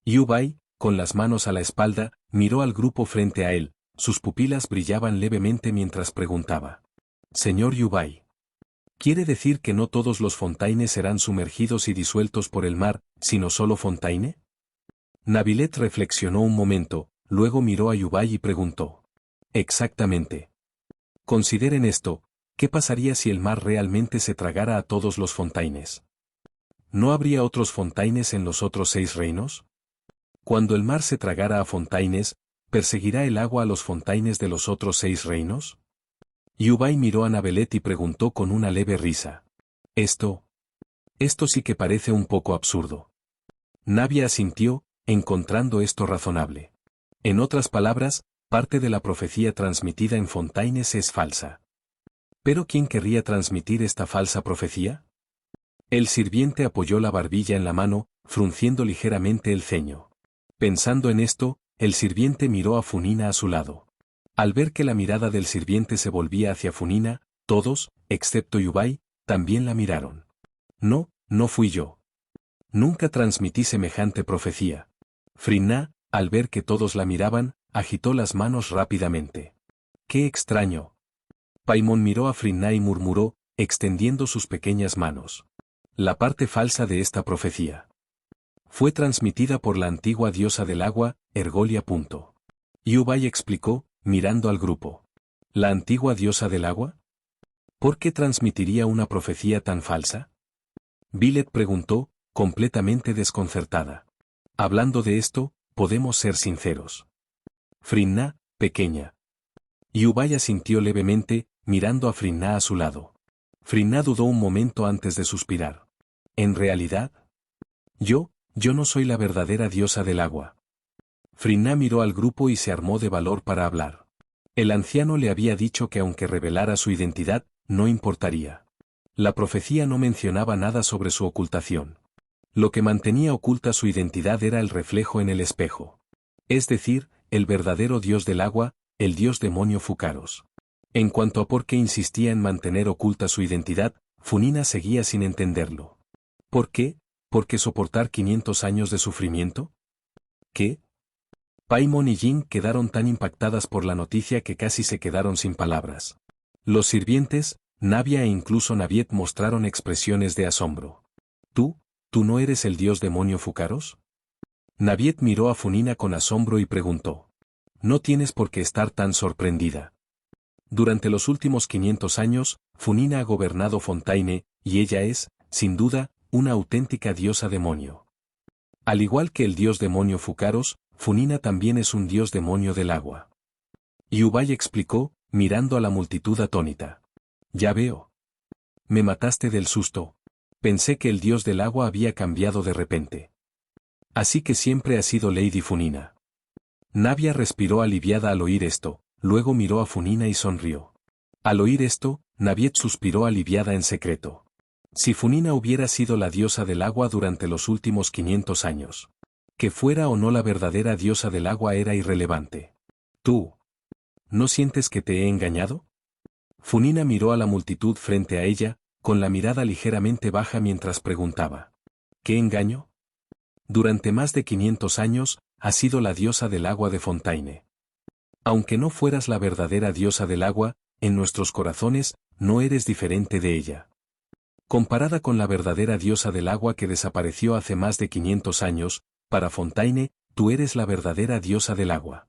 Speaker 1: Yubai, con las manos a la espalda, miró al grupo frente a él, sus pupilas brillaban levemente mientras preguntaba. Señor Yubai. ¿Quiere decir que no todos los Fontaines serán sumergidos y disueltos por el mar, sino solo Fontaine? Navilet reflexionó un momento, luego miró a Yubai y preguntó. Exactamente. Consideren esto, ¿qué pasaría si el mar realmente se tragara a todos los Fontaines? ¿No habría otros Fontaines en los otros 6 reinos? Cuando el mar se tragara a Fontaines, ¿perseguirá el agua a los Fontaines de los otros 6 reinos? Yubai miró a Navelet y preguntó con una leve risa. Esto sí que parece un poco absurdo. Navia asintió, encontrando esto razonable. En otras palabras, parte de la profecía transmitida en Fontaines es falsa. ¿Pero quién querría transmitir esta falsa profecía? El sirviente apoyó la barbilla en la mano, frunciendo ligeramente el ceño. Pensando en esto, el sirviente miró a Funina a su lado. Al ver que la mirada del sirviente se volvía hacia Funina, todos, excepto Yubai, también la miraron. No, no fui yo. Nunca transmití semejante profecía. Frinna, al ver que todos la miraban, agitó las manos rápidamente. ¡Qué extraño! Paimon miró a Frinna y murmuró, extendiendo sus pequeñas manos. La parte falsa de esta profecía fue transmitida por la antigua diosa del agua, Ergolia. Yubai explicó, mirando al grupo. ¿La antigua diosa del agua? ¿Por qué transmitiría una profecía tan falsa? Violet preguntó, completamente desconcertada. Hablando de esto, podemos ser sinceros. Frinna, pequeña. Yubai asintió levemente, mirando a Frinna a su lado. Frinna dudó un momento antes de suspirar. ¿En realidad? Yo no soy la verdadera diosa del agua. Frinna miró al grupo y se armó de valor para hablar. El anciano le había dicho que aunque revelara su identidad, no importaría. La profecía no mencionaba nada sobre su ocultación. Lo que mantenía oculta su identidad era el reflejo en el espejo. Es decir, el verdadero dios del agua, el dios demonio Fucaros. En cuanto a por qué insistía en mantener oculta su identidad, Funina seguía sin entenderlo. ¿Por qué? ¿Por qué soportar 500 años de sufrimiento? ¿Qué? Paimon y Jin quedaron tan impactadas por la noticia que casi se quedaron sin palabras. Los sirvientes, Navia e incluso Naviet mostraron expresiones de asombro. ¿Tú no eres el dios demonio Fucaros? Naviet miró a Funina con asombro y preguntó. No tienes por qué estar tan sorprendida. Durante los últimos 500 años, Funina ha gobernado Fontaine, y ella es, sin duda, una auténtica diosa demonio. Al igual que el dios demonio Fucaros, Funina también es un dios demonio del agua. Yubai explicó, mirando a la multitud atónita. Ya veo. Me mataste del susto. Pensé que el dios del agua había cambiado de repente. Así que siempre ha sido Lady Funina. Navia respiró aliviada al oír esto, luego miró a Funina y sonrió. Al oír esto, Naviet suspiró aliviada en secreto. Si Funina hubiera sido la diosa del agua durante los últimos 500 años. Que fuera o no la verdadera diosa del agua era irrelevante. ¿Tú no sientes que te he engañado? Funina miró a la multitud frente a ella, con la mirada ligeramente baja mientras preguntaba. ¿Qué engaño? Durante más de 500 años, ha sido la diosa del agua de Fontaine. Aunque no fueras la verdadera diosa del agua, en nuestros corazones, no eres diferente de ella. Comparada con la verdadera diosa del agua que desapareció hace más de 500 años, para Fontaine, tú eres la verdadera diosa del agua.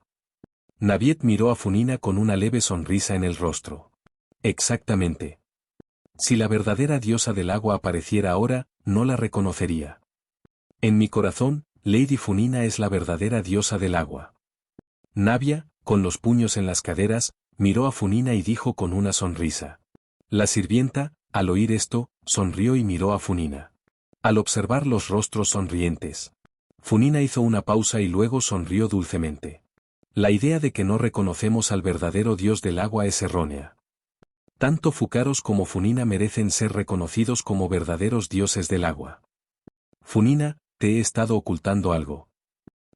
Speaker 1: Naviet miró a Funina con una leve sonrisa en el rostro. Exactamente. Si la verdadera diosa del agua apareciera ahora, no la reconocería. En mi corazón, Lady Funina es la verdadera diosa del agua. Navia, con los puños en las caderas, miró a Funina y dijo con una sonrisa. La sirvienta, al oír esto, sonrió y miró a Funina. Al observar los rostros sonrientes, Funina hizo una pausa y luego sonrió dulcemente. La idea de que no reconocemos al verdadero dios del agua es errónea. Tanto Fucaros como Funina merecen ser reconocidos como verdaderos dioses del agua. Funina, te he estado ocultando algo.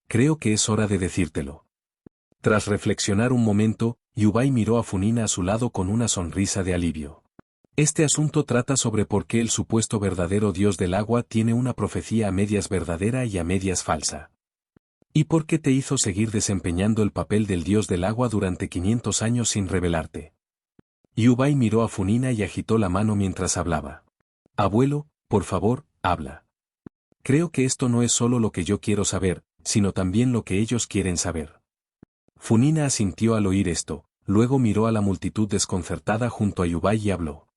Speaker 1: Creo que es hora de decírtelo. Tras reflexionar un momento, Yubai miró a Funina a su lado con una sonrisa de alivio. Este asunto trata sobre por qué el supuesto verdadero dios del agua tiene una profecía a medias verdadera y a medias falsa. ¿Y por qué te hizo seguir desempeñando el papel del dios del agua durante 500 años sin revelarte? Yubai miró a Funina y agitó la mano mientras hablaba. Abuelo, por favor, habla. Creo que esto no es solo lo que yo quiero saber, sino también lo que ellos quieren saber. Funina asintió al oír esto, luego miró a la multitud desconcertada junto a Yubai y habló.